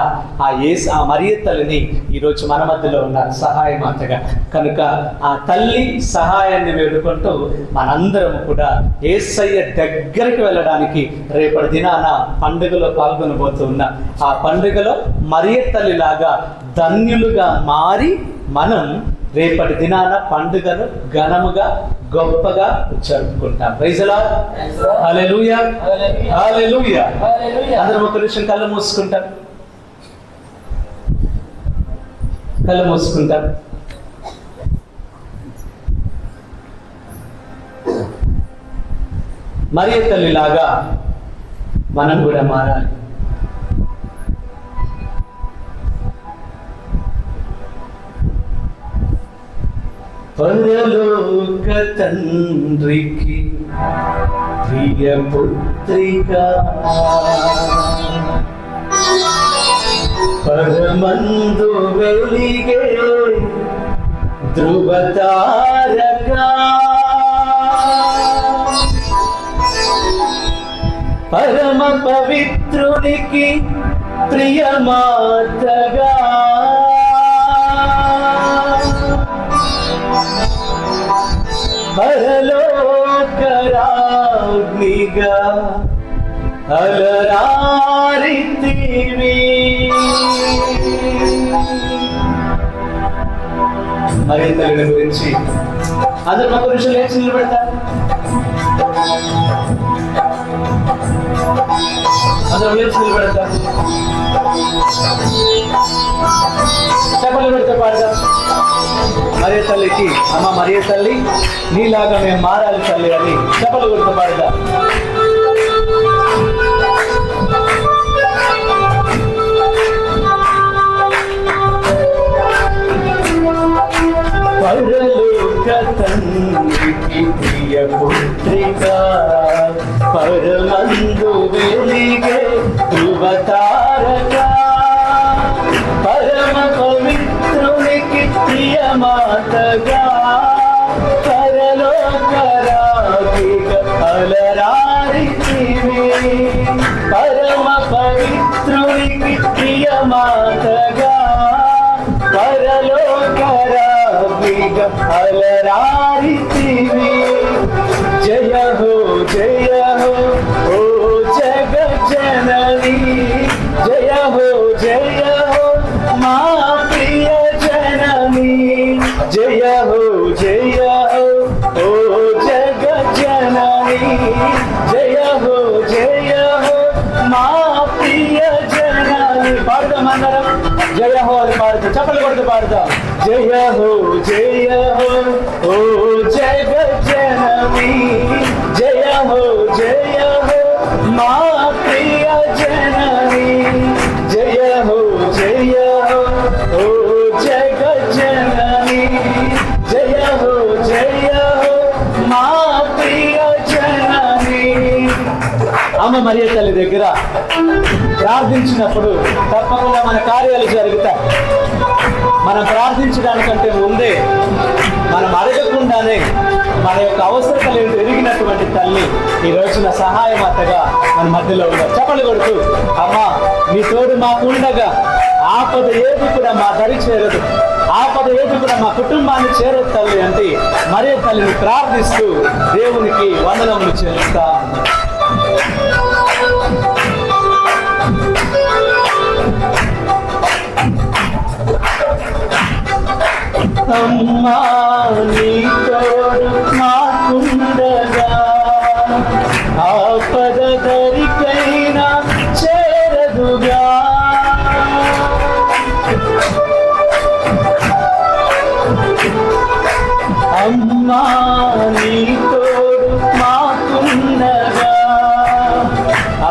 Speaker 3: ఆ మరియ తల్లిని ఈరోజు మన మధ్యలో ఉన్నారు సహాయమాతగా. కనుక ఆ తల్లి సహాయాన్ని వేడుకుంటూ మనందరం కూడా యేసయ్య దగ్గరికి వెళ్ళడానికి రేపటి దినాన పండుగలో పాల్గొనబోతున్న ఆ పండుగలో మరియ తల్లిలాగా ధన్యులుగా మారి మనం రేపటి దినాన పండుగను ఘనముగా గొప్పగా జరుపుకుంటాం. Praise the Lord. Hallelujah, hallelujah. అందరం ఒక నిమిషం కళ్ళు మూసుకుంటాం.
Speaker 1: మరియ తల్లిలాగా మనం కూడా మారాలి. పరలోక తండ్రికి ప్రియ పుత్రిక, పరమందు వెలిగే ధ్రువతారక, పరమ పవిత్రునికి ప్రియమాతగా, పరలోకరాజ్ఞిగా అలరారితివి. మరి తల్లి గురించి అందరూ మా గురించి లేచి నిలబెడతారు. అందరూ లేచి నిలబెడతారు. చెప్పలు పెడితే పాడతాం. మరియ తల్లికి, అమ్మ మరియ తల్లి నీలాగా మేము మారాలి తల్లి అని చెప్పలు కొడుతూ పాడతాం. పరలోక తండ్రికి ప్రియ పుత్రిక, పరమందు వెలిగే ధ్రువతారక, పరమ పవిత్రునికి ప్రియమాతగా, పరలోకరాజ్ఞిగా అలరారితివి. పరమ పవిత్రునికి ప్రియమాతగా, పరలోకరాజ్ఞిగా అలరారితివి. జయ హో ఓ జగజ్జనని, జయ హో మా ప్రియ జనని, జయ హో ఓ జగజ్జనని, జయ హో మా ప్రియ జనని. పాడదాం అందరం, జయ హో అని పాడుతాం, చప్పలు కొడుతూ పాడుతాం. జయ హో ఓ జగజ్జనని, జయ హో మా ప్రియ జనని, జయ హో ఓ జగజ్జనని, జయ హో మా ప్రియ జనని. అమ్మ మరియ తల్లి దగ్గర ప్రార్థించినప్పుడు తప్పకుండా మన కార్యాలు జరుగుతాయి. మనం ప్రార్థించడానికంటే ముందే, మనం అడగకుండానే మన యొక్క అవసరతలు ఎరిగినటువంటి తల్లి ఈ రోజున సహాయమాతగా మన మధ్యలో ఉన్నారు. చెప్పలు కొడుతూ, అమ్మా నీ తోడు మాకు ఉండగా ఆపద ఏది కూడా మా దరి చేరదు, ఆపద ఏది కూడా మా కుటుంబాన్ని చేరదు తల్లి అంటే మరియ తల్లిని ప్రార్థిస్తూ దేవునికి వందనములు చెల్లిస్తా. అమ్మా నీ తోడు మాకుండగా ఆపద దరికైనా చేరదుగా, అమ్మా నీ తోడు మాకుండగా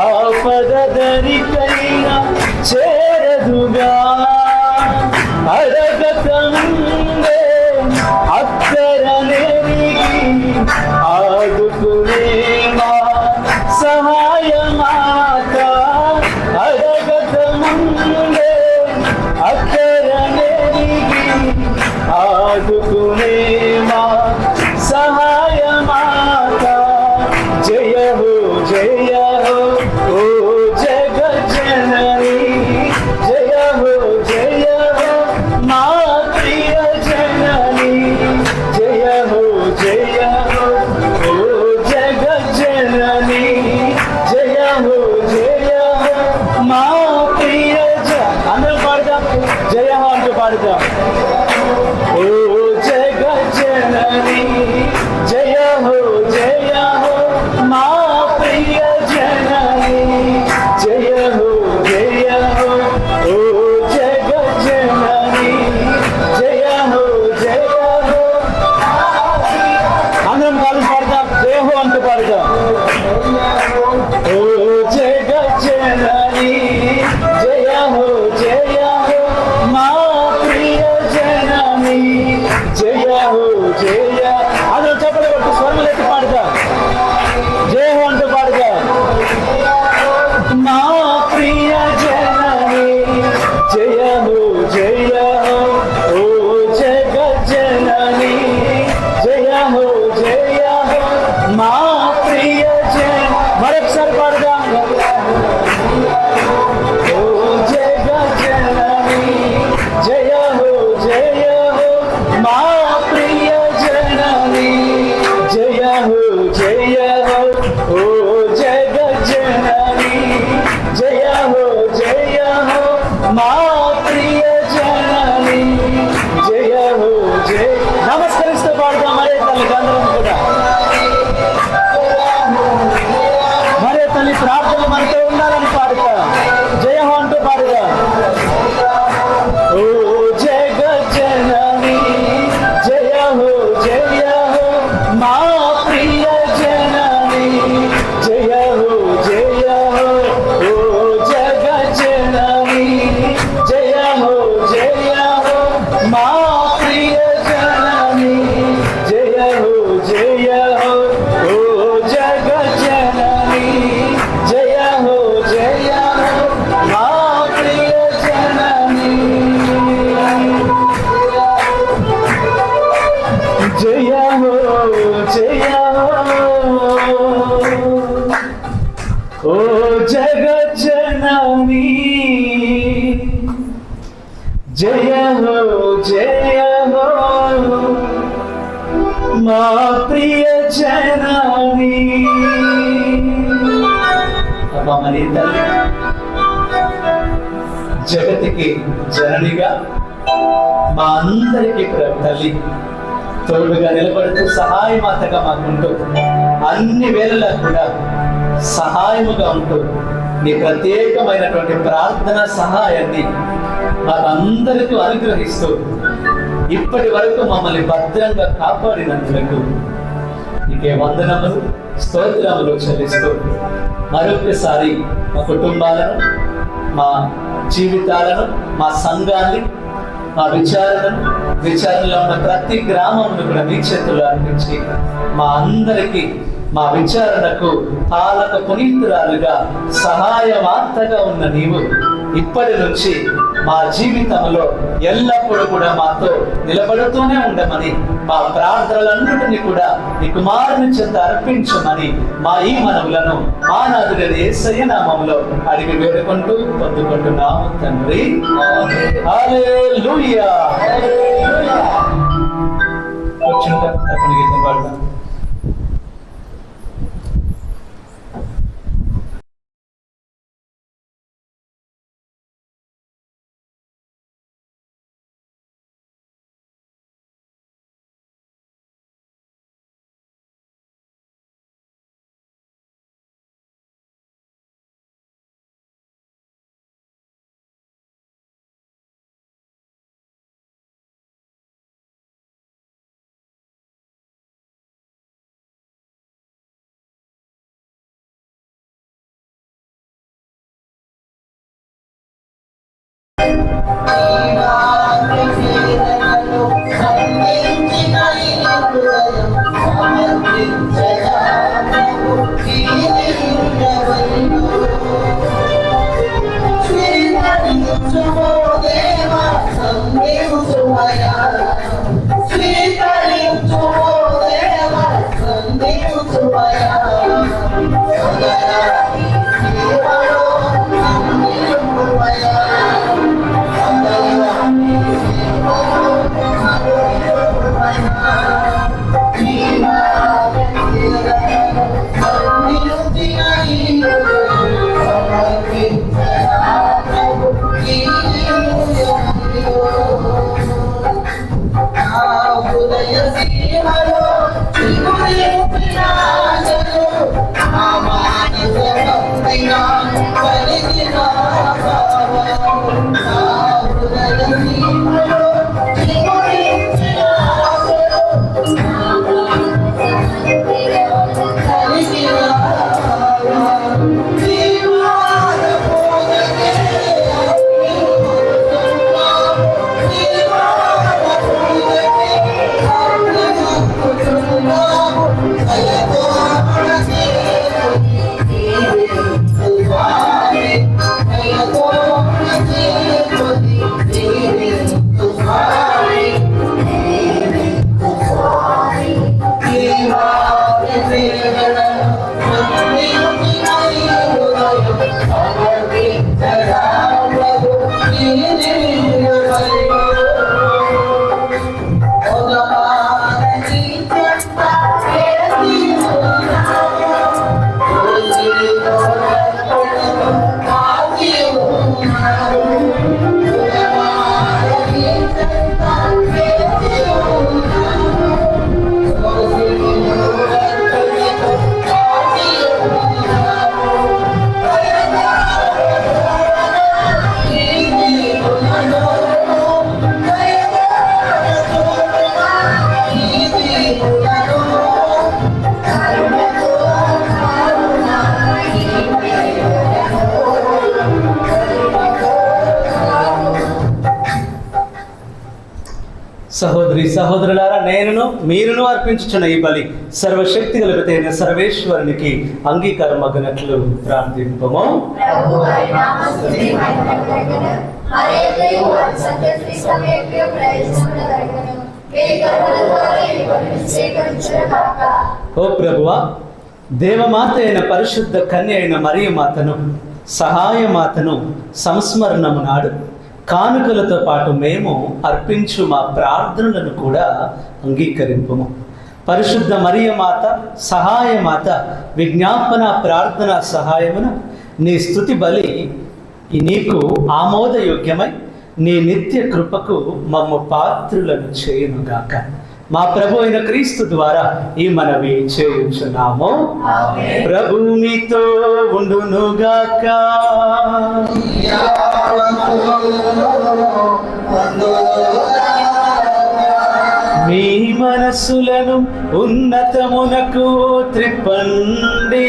Speaker 1: ఆపద దరికైనా చేరదుగా, అడగకందే అక్కరనేరికి ఆదుకునేమా సహాయమాత, అడగకముందే అక్కరనేరికి ఆదుకునేమా సహాయమాత. జయ హో ఓ జగజ్జనని, జయ హో మా ప్రియ జనని, జయ హో ఓ జగజ్జనని, జయ హో మా ప్రియ అందరూ పాడదాం, జయ హో అంటూ పాడదాం. ఓ జగజ్జనని, జయ హో మా ప్రియ జనని, జయ హో ఓ జగజ్జనని, జయ హో అందరం కాదు పాడదాం, జయ హో అంటూ పాడదాం.
Speaker 3: ప్రార్థన మనతో ఉండాలని పాడుతా. జయ హో అంటూ పాడుగా. ఓ జగజ్జనని జయ హో మా ప్రియ జనని జయ హో ఓ జగజ్జనని జయ హో మా ప్రియ జనని జయ హో ఓ జగజ్జనని జయ హో మా ప్రియ జనని జయ హో ఓ జగజ్జనని జయ హో మా ప్రియ జనని. అబ్బా మరి తల్లి జగతికి జననిగా మా అందరికీ తల్లి తోడుగా నిలబడుతూ సహాయమాతగా మాకుంటూ అన్ని వేళలా కూడా సహాయముగా ఉంటూ నీ ప్రత్యేకమైనటువంటి ప్రార్థన సహాయాన్ని మాకందరికీ అనుగ్రహిస్తూ ఇప్పటి వరకు మమ్మల్ని భద్రంగా కాపాడినందులకు నీకే వందనములు స్తోత్రములు చెల్లిస్తూ మరొకసారి మా కుటుంబాలను, మా జీవితాలను, మా సంఘాన్ని, మా విచారణలో ఉన్న ప్రతి గ్రామంలో కూడా మీ చేతుల్లో అర్పించి మా అందరికీ మా విచారణకు పాలక పునీతురాలుగా సహాయవార్తగా ఉన్న నీవు ఇప్పటి నుంచి మా జీవితంలో ఎల్లప్పుడూ కూడా మాతో నిలబడుతూనే ఉండమని, మా ప్రార్థనలన్నిటినీ కూడా నీ కుమారుని చెంత అర్పించమని మా ఈ మనవులను మా నాథుడైన యేసయ్య నామములో అడిగి వేడుకుంటూ పొందుకుంటున్నాము తండ్రి. హల్లెలూయా. గీతం పాడదాం.
Speaker 4: Hey,
Speaker 1: సహోదరి సహోదరులారా, నేనును మీరును అర్పించుచున్న ఈ బలి సర్వశక్తి కలిపితేన సర్వేశ్వరునికి అంగీకారం అగినట్లు ప్రార్థింపము. ఓ ప్రభువా, దేవమాత అయిన పరిశుద్ధ కన్య అయిన మరియమాతను, సహాయమాతను సంస్మరణము నాడు కానుకలతో పాటు మేము అర్పించు మా ప్రార్థనలను కూడా అంగీకరింపము. పరిశుద్ధ మరియమాత, సహాయమాత విజ్ఞాపన ప్రార్థన సహాయమున నీ స్తుతి బలి నీకు ఆమోదయోగ్యమై నీ నిత్య కృపకు మమ్ము పాత్రులను చేయునుగాక. మా ప్రభు అయిన క్రీస్తు ద్వారా ఈ మనవి చేయుచున్నాము. ప్రభు మీతో ఉండునుగాక. మీ మనస్సులను ఉన్నతమునకు త్రిప్పండి.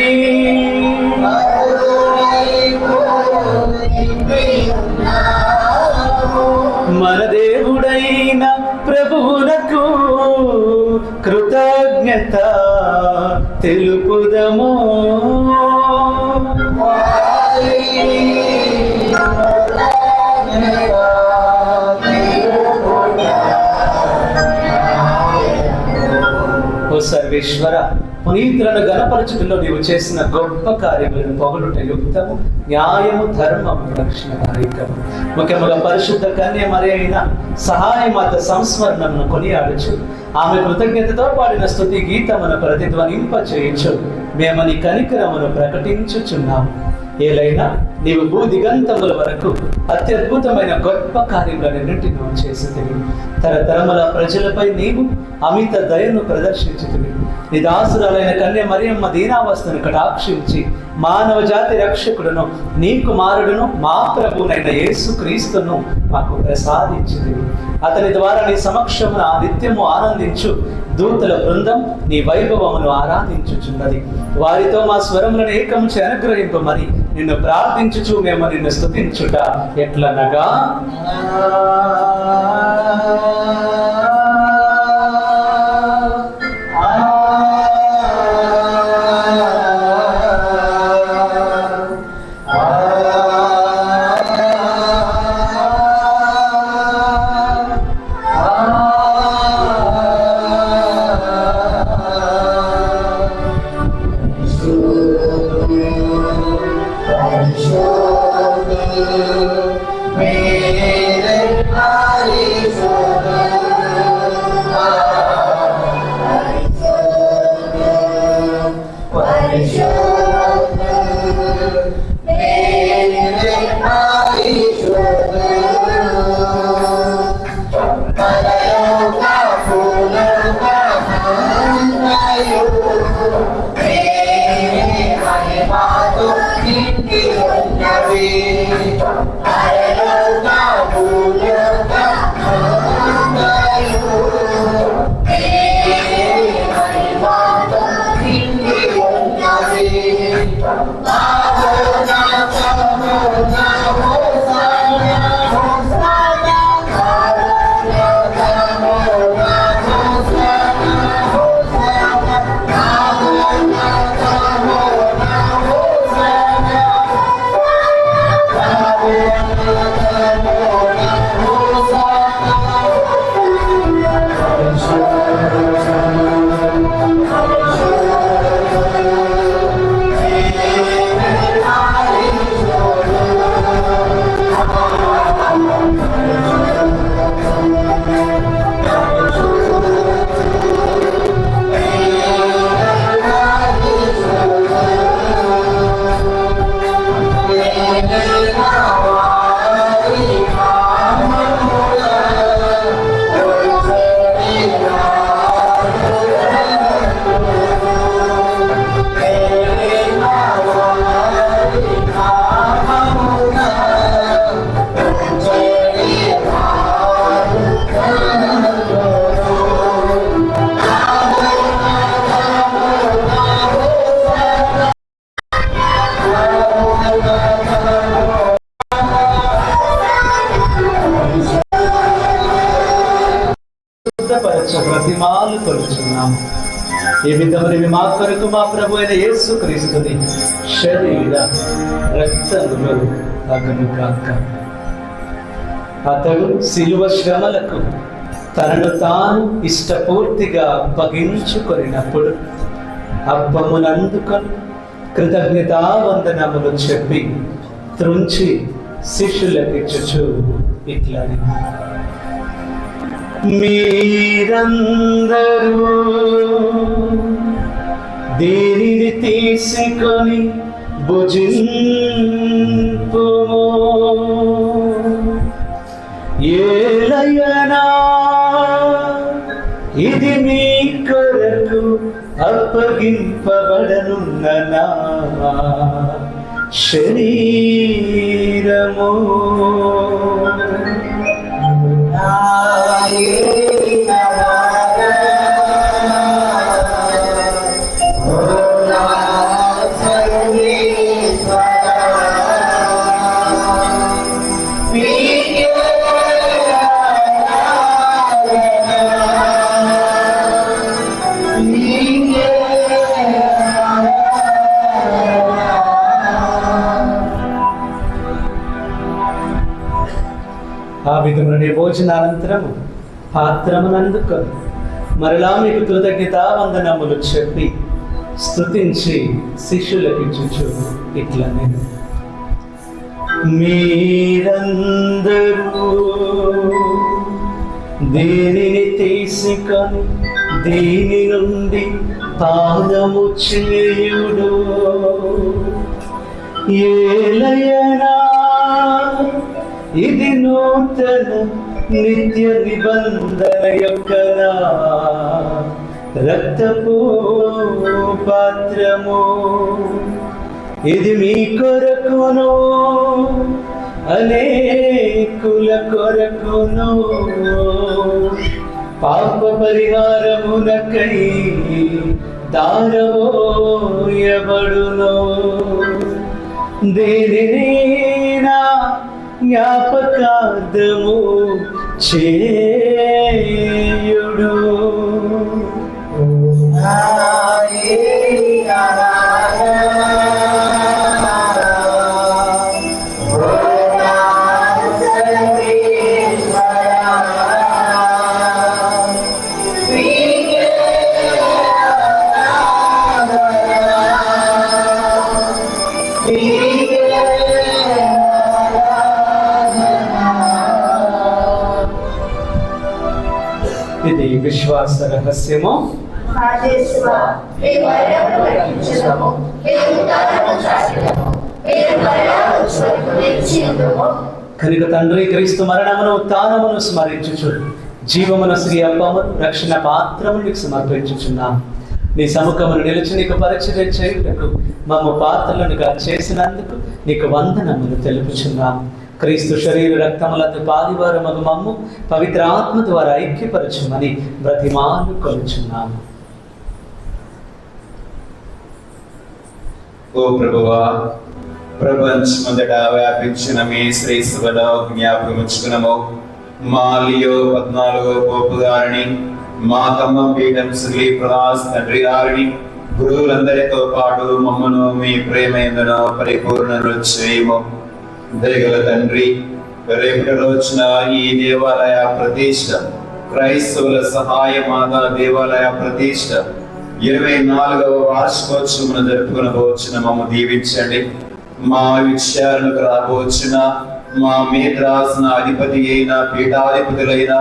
Speaker 1: మన దేవుడైన ప్రభువునకు కృతజ్ఞత తెలుపుదము. ఓ సర్వేశ్వర, పునీతులను గణపరచుటలో నీవు చేసిన గొప్ప కార్యములను పొగడుట యుక్తము, న్యాయము, ధర్మము, రక్షణ కార్యక్రమం. ముఖ్యముగా పరిశుద్ధ కన్య మరియ అయిన సహాయమాత సంస్మరణను కొనియాడచ్చు. ఆమె కృతజ్ఞతతో పాడిన స్తుతి గీతమును ప్రతిధ్వనింపచేయచ్చు. మేము నీ కనికరమును ప్రకటించుచున్నాము. ఏలైనా నీవు భూదిగంతముల వరకు అత్యద్భుతమైన గొప్ప కార్యములన్నింటినూ చేసితివి. తరతరముల ప్రజలపై నీవు అమిత దయను ప్రదర్శించుతివి. నీ దాసురాలైన కన్య మరియమ్మ దీనావస్థను కటాక్షించి మానవ జాతి రక్షకుడును నీ కుమారుడును మా ప్రభునైన యేసు క్రీస్తును మాకు ప్రసాదించింది. అతని ద్వారా నీ సమక్షమున నిత్యము ఆనందించు దూతల బృందం నీ వైభవమును ఆరాధించుచున్నది. వారితో మా స్వరములను ఏకముచి అనుగ్రహింపమని నిన్ను ప్రార్థించుచు మేము నిన్ను స్తుతించుట ఎట్లనగా,
Speaker 3: స్వస్థపరచ ప్రతిమాలు కొలుచున్నాము. ఈ విధముని మా కొరకు మా ప్రభు అయిన యేసుక్రీస్తుని శరీర రక్తములు అగను కాక. అతడు శిలువ శ్రమలకు తనను తాను ఇష్టపూర్తిగా అప్పగించుకొనినప్పుడు అప్పమునందుకొని కృతజ్ఞతావందనములు చెప్పి త్రుంచి శిష్యులకిచ్చుచు ఇట్లని: మీరందరూ దీనిని తీసుకొని భుజింపుము. ఏలయనా ఇది మీ కొరకు అప్పగింపబడనున్న నా శరీరము. ఆ విధమునే భోజనానంతరము పాత్రమునందుకొని మరలా మీకు కృతజ్ఞతావందనములు చెప్పి స్తుతించి శిష్యులకిచ్చుచు ఇట్లనే: మీరందరూ దీనిని తీసుకొని దీని నుండి పానము చేయుడు. ఏలయనా ఇది నూతన నిత్య నిబంధన యొక్క నా రక్తపు పాత్రము. ఇది మీ కొరకును అనేకుల కొరకును పాప పరిహారమునకై దారబోయబడును. దీనిని నా జ్ఞాపకార్థము చేయుడు. ఇది విశ్వాస రహస్యము. కనుక తండ్రి క్రీస్తు మరణమును ఉత్థానమును స్మరించుచు జీవమున శ్రీ అప్పమును రక్షణ పాత్రము నీకు సమర్పించుచున్నాం. నీ సముఖమును నిలిచి నీకు పరిచయం చేయుటకు మమ్మ పాత్రలుగా చేసినందుకు నీకు వందనములు తెలుపుచున్నాం. క్రీస్తు శరీర రక్తములందు పాదివారమగు మమ్ము పవిత్ర ఆత్మ ద్వారా ఐక్యపరచుమని బ్రతిమాలు కొలుచున్నాము.
Speaker 2: ఓ ప్రభువా, ప్రపంచమంతటా వ్యాపించిన మీ శ్రీ సభలో జ్ఞాపకముచ్చుకునము. మా లియో 14వ పోపు గారిని, మా ఖమ్మం పీఠం శ్రీ ప్రదాస్ తండ్రి గారిని, గురువులందరితో పాటు మమ్మను మీ ప్రేమ యందున పరిపూర్ణులు చేయము. దయగల తండ్రి, రేపటి రోజున ఈ దేవాలయ ప్రతిష్ట, క్రైస్తవుల సహాయ మాత దేవాలయ ప్రతిష్ట 24వ వార్షికోత్సవం జరుపుకునవచ్చిన మమ్మ దీవించండి. మా విచారణకు రాబోచిన మా మేధరాసన అధిపతి అయిన పీఠాధిపతులైన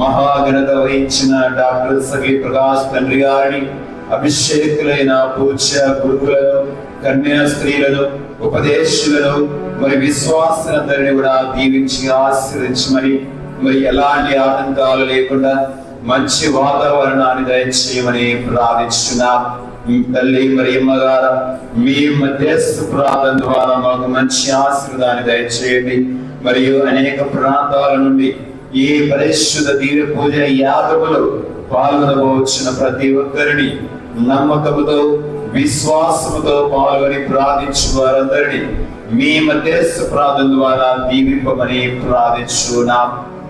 Speaker 2: మహాఘనత వహించిన డాక్టర్ సఖి ప్రకాష్ తండ్రి గారిని, అభిషేకులైన పూజ్య గురువులను, కన్యా స్త్రీలను, ఉపదేశులను, మరి విశ్వాసులందరినీ కూడా దీవించి ఆశీర్వదించమని, మరి ఎలాంటి ఆటంకాలు లేకుండా మంచి వాతావరణాన్ని దయచేయమని ప్రార్థిస్తున్నాం. తల్లి మరియమ్మ గారు మీ మధ్యస్థ ప్రార్థన ద్వారా మాకు మంచి ఆశీర్వాదాన్ని దయచేయండి. మరియు అనేక ప్రాంతాల నుండి ఈ పరిశుద్ధ దివ్య పూజ యాగములు పాల్గొనవచ్చిన ప్రతి ఒక్కరిని నమ్మకముతో విశ్వాసముతో పాల్గొని ప్రార్థించు వారందరినీ మీ మధ్యస్థ ప్రార్థన ద్వారా దీవింపమని ప్రార్థించున్నాం.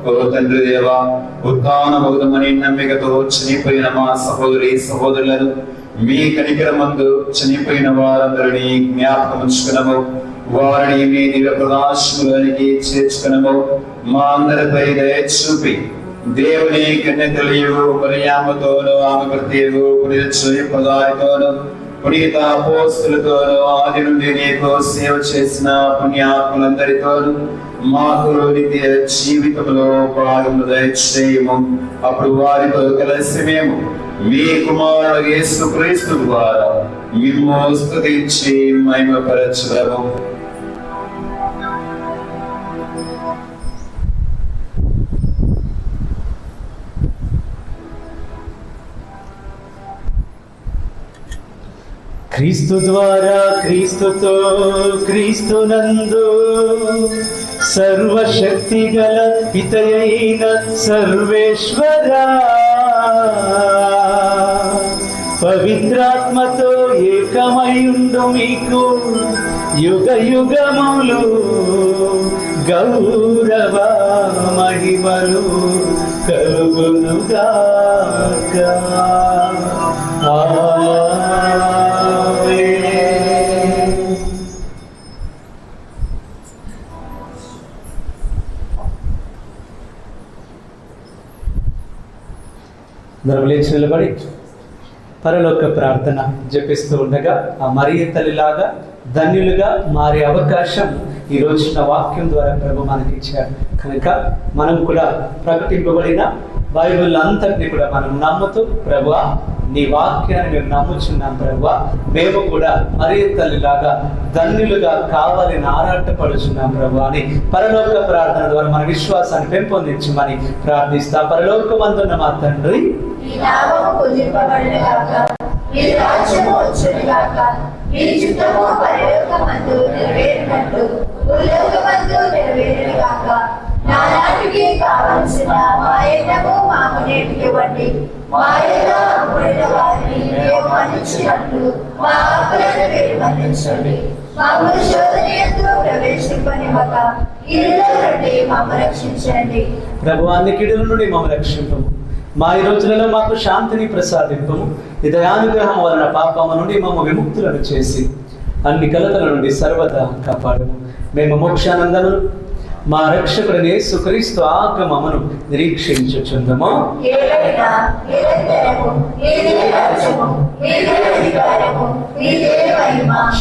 Speaker 2: ఓ తండ్రి దేవా, ఉత్థానమౌదమని నమ్మికతో చనిపోయిన మా సహోదరి సహోదరులను మీ కనికరమందు చనిపోయిన వారందరినీ జ్ఞాపకం ఉంచుకునము. వారిని మీ దివ్య ప్రకాశములోనికి చేర్చుకునము. మా అందరిపై దయ చూపి దేవుని కన్యతలియు మరియమ్మతోను ఆమె ప్రత్యేకు పునీతోను పునీత అపోస్తులతోను ఆది నుండి నీకు సేవ చేసిన పుణ్యాత్ములందరితోను మాకు నిత్య జీవితంలో భాగము దయచేయము. అప్పుడు వారితో కలిసి మేము మీ కుమారుడు యేసుక్రీస్తు ద్వారా మిమ్ము స్తుతించి మహిమపరచుదము.
Speaker 1: క్రీస్తు ద్వారా, క్రీస్తుతో, క్రీస్తునందు సర్వశక్తి గల పితయైన సర్వేశ్వరా, పవిత్రాత్మతో ఏకమైయుండు మీకు యుగ యుగములు గౌరవ మహిమలు కలుగునుగాక. లేచి నిలబడి పరలోక ప్రార్థన జపిస్తూ ఉండగా ఆ మరియ తల్లిలాగా ధన్యులుగా మారే అవకాశం ఈ రోజున వాక్యం ద్వారా ప్రభు మనకి ఇచ్చారు. కనుక మనం కూడా ప్రకటింపబడిన బైబిల్ అంతటిని కూడా మనం నమ్ముతూ, ప్రభువా నీ వాక్యాన్ని మేము నమ్ముచున్నాం, ప్రభువా మేము కూడా మరియ తల్లిలాగా ధన్యులుగా కావాలని ఆరాటపడుచున్నాం ప్రభువా అని పరలోక ప్రార్థన ద్వారా మన విశ్వాసాన్ని పెంపొందించమని ప్రార్థిస్తాం. పరలోకమందున్న మా తండ్రి,
Speaker 4: నీ నామము పూజింపబడునుగాక, నీ రాజ్యము వచ్చునుగాక, నీ చిత్తము పరలోకమందు నెరవేరినట్లు భూలోకమందు నెరవేరునుగాక. నానాటికి కావలసిన మా యజ్ఞము మాకు నేటికి ఇవ్వండి. మా యొక్క అప్పుడైన వారిని మేము మన్నించినట్లు మా అప్పులను మీరు మన్నించండి. మమ్మల్ని శోధనయందు ప్రవేశింపనివ్వక కీడులో నుండి మమ్మల్ని రక్షించండి.
Speaker 1: ప్రభువా అన్ని కీడుల నుండి మమ్మల్ని రక్షింపము. మా ఈ రోజులలో మాకు శాంతిని ప్రసాదింపము. ఈ దయానుగ్రహం వలన పాపము నుండి మమ్మ విముక్తులను చేసి అన్ని కలతల నుండి సర్వదా కాపాడము. మేము మోక్షానందము మా రక్షకుడైన యేసుక్రీస్తు ఆగమమును నిరీక్షించుచుందము.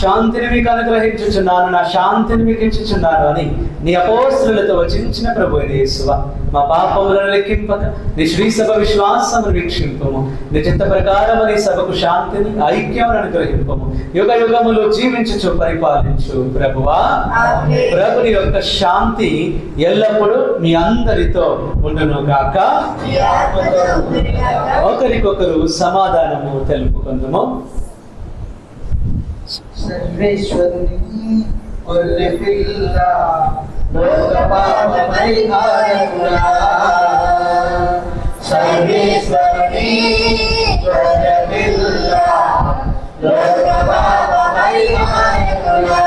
Speaker 1: శాంతిని మీకు అనుగ్రహించుచున్నాను, నా శాంతిని మీకు ఇచ్చుచున్నాను అని నీ అపోస్తులతో వచించిన ప్రభువైన యేసువా, మా పాపములను లెక్కింపక నీ శ్రీ సభ విశ్వాసమును వీక్షింపము. నీ చిత్త ప్రకారము నీ సభకు శాంతిని ఐక్యమును అనుగ్రహింపము. యుగ యుగములు జీవించుచు పరిపాలించు ప్రభువా. ప్రభుని యొక్క శాంతి ఎల్లప్పుడూ మీ అందరితో ఉండును గాక. ఒకరికొకరు సమాధానము తెలుపుకుందాము.
Speaker 5: సర్వేశ్వరుని గొర్రె పిల్ల, లోక పాప పరిహారకుడా. సర్వేశ్వరుని గొర్రె పిల్ల, లోక పాప పరిహారకుడా.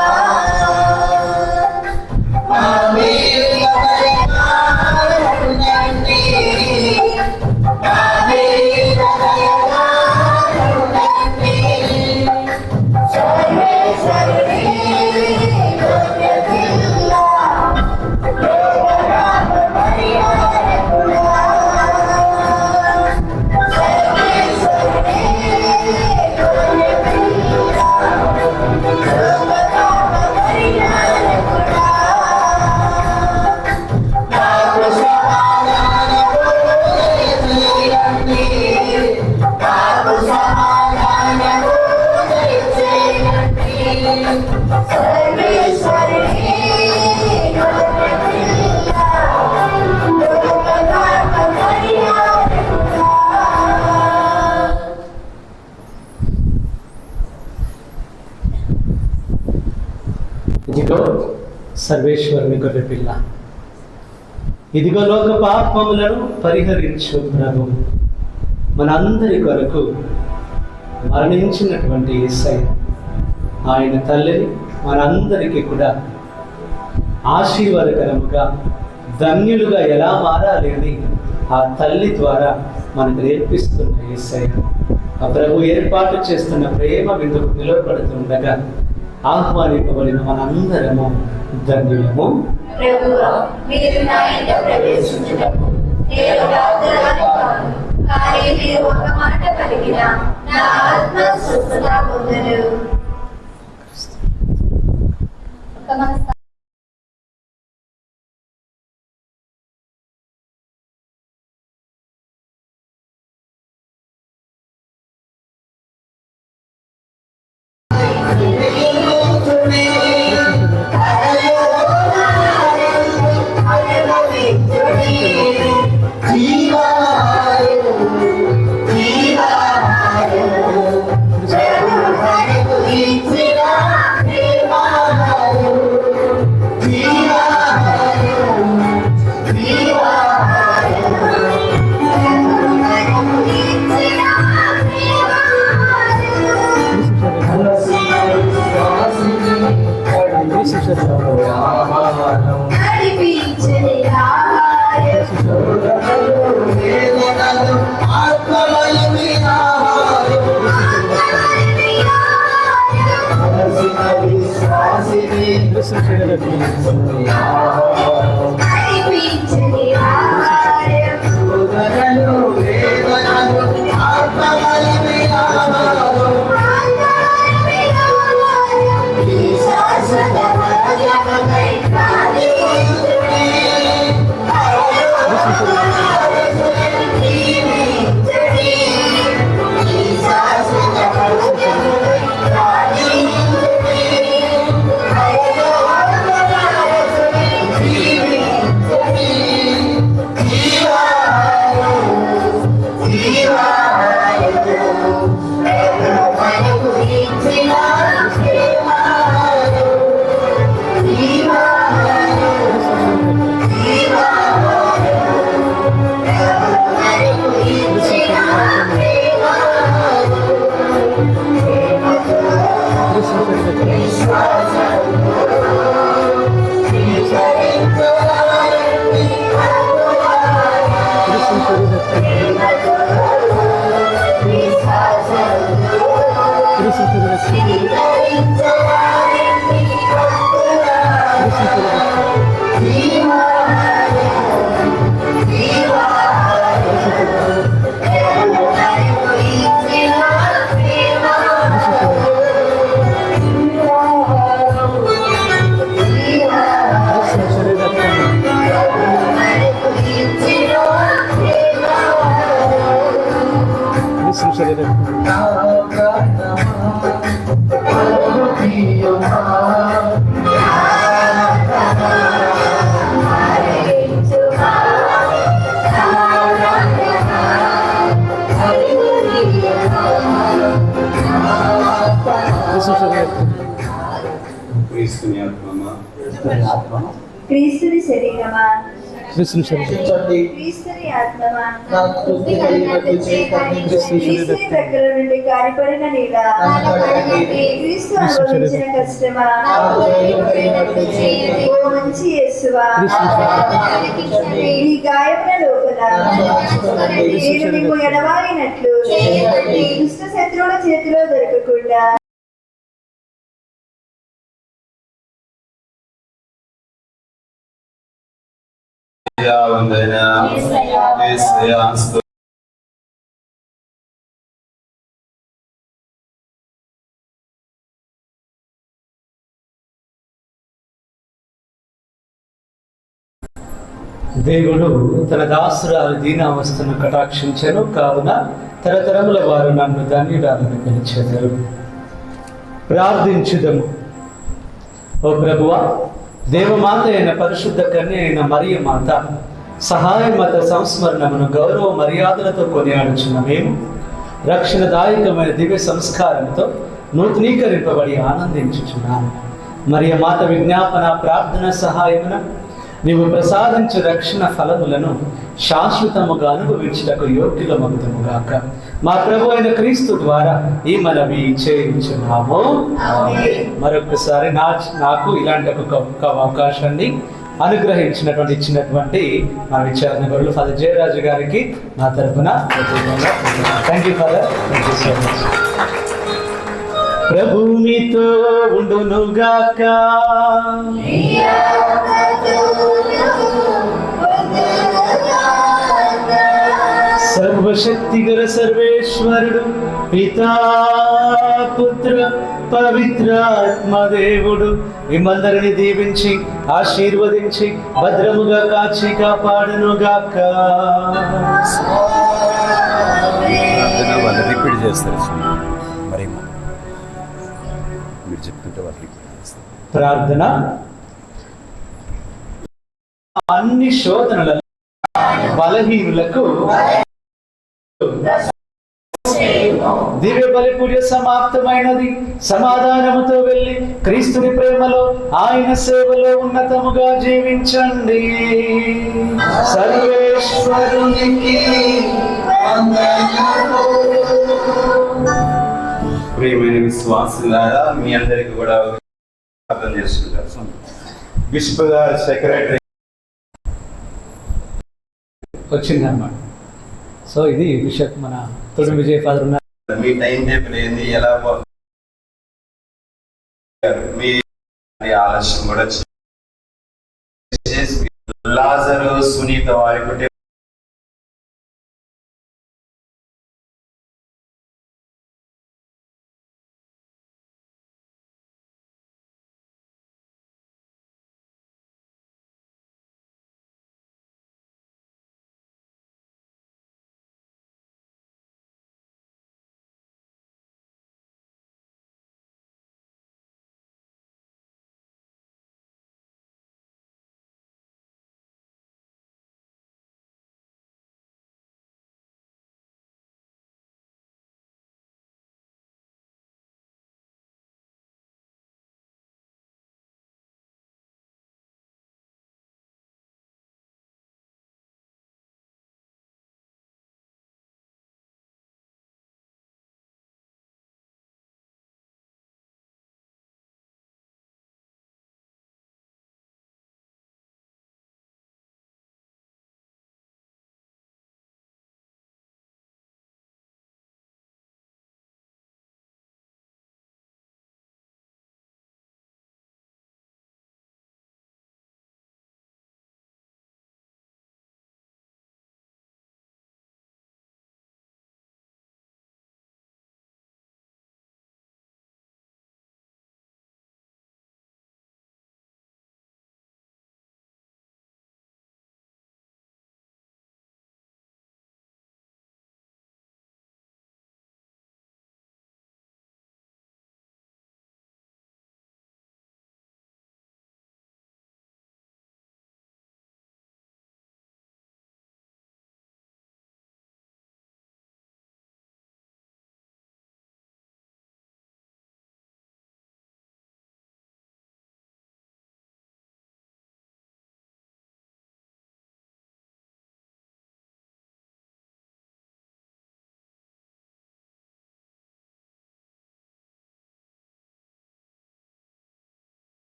Speaker 1: ఇదిగో సర్వేశ్వరుని గొర్రె పిల్ల, ఇదిగో లోక పాపములను పరిహరించు ప్రభు. మనందరి కొరకు మరణించినటువంటి యేసయ్య, ఆయన తల్లిని మనందరికీ కూడా ఆశీర్వాదకరముగా ధన్యులుగా ఎలా మారాలి అని ఆ తల్లి ద్వారా మనకు నేర్పిస్తున్న యేసయ్య, ఆ ప్రభు ఏర్పాటు చేస్తున్న ప్రేమ విందుకు నిలవబడుతుండగా ఆహ్వానింపబడిన మనందరము ధన్యులము.
Speaker 4: ప్రభువా, మీరు నా ఇంట ప్రవేశించుటకు నేను పాత్రుడను కాను, కానీ మీరు ఒక మాట పలికినా నా ఆత్మ స్వస్థత పొందును. నడిపించని ఆహారం, నడిపించని క్రీస్తుని శరీరమా, క్రీస్తుని ఆత్మమా, క్రీస్తుని దగ్గర నుండి కారిపడిన నీడ, క్రీస్తు అనుభవించిన కష్టమా, ఓ మంచి యేసువా, ఈ గాయముల లోపల నేను నీకు ఎడబాయినట్లు దుష్ట శత్రువుల చేతిలో దొరకకుండా
Speaker 1: దేవుడు తన దాసురాలు దీనావస్థను కటాక్షించెను, కావున తరతరముల వారు నన్ను ధన్యురాలని పిలిచెదరు. ప్రార్థించుదము. ఓ ప్రభువా, దేవమాత అయిన పరిశుద్ధ కన్య అయిన మరియ మాత సహాయమత సంస్మరణమును గౌరవ మర్యాదలతో కొనియాడుచున్న మేము రక్షణదాయకమైన దివ్య సంస్కారంతో నూతనీకరింపబడి ఆనందించుచున్నాము. మరియ మాత విజ్ఞాపన ప్రార్థన సహాయమున నీవు ప్రసాదించు రక్షణ ఫలములను శాశ్వతముగా అనుభవించుటకు యోగ్యులమగుదుముగాక. మా ప్రభు అయిన క్రీస్తు ద్వారా ఈ మనవి చేయించున్నాము. మరొకసారి నాకు ఇలాంటి ఒక అవకాశాన్ని
Speaker 3: ఇచ్చినటువంటి మా విచారణ గొడవలు ఫాదర్ జయరాజు గారికి నా తరఫున థ్యాంక్ యూ ఫాదర్. ప్రభు మీతో ఉండునుగాక. సర్వశక్తిగల సర్వేశ్వరుడు పితా పుత్ర పవిత్రాత్మదేవుడు మిమ్మందరిని దీవించి ఆశీర్వదించి భద్రముగా కాచి కాపాడునుగాక.
Speaker 6: వాళ్ళు రిపీట్ చేస్తారు మరి మీరు చెప్తుంటే వాళ్ళు రిపీట్ చేస్తారు.
Speaker 3: ప్రార్థన. అన్ని శోధనల బలహీనులకు దివ్య బలి పూజ సమాప్తమైనది. సమాధానముతో వెళ్ళి క్రీస్తుని ప్రేమలో ఆయన సేవలో ఉన్నతముగా జీవించండి. సర్వేశ్వరునికి
Speaker 2: ప్రియమైన విశ్వాసులారా, మీ అందరికీ కూడా అర్థం చేసుకుంటారు. బిషప్ గారు సెక్రటరీ
Speaker 3: వచ్చిందన్నమాట. సో ఇది బిషప్ మన తొడి విజయ్ ఫాదర్ ఉన్నారు.
Speaker 2: మీ టైం టేబుల్ ఏంది, ఎలా మీ ఆలస్యం కూడా చేసి లాజరు సునీత వారి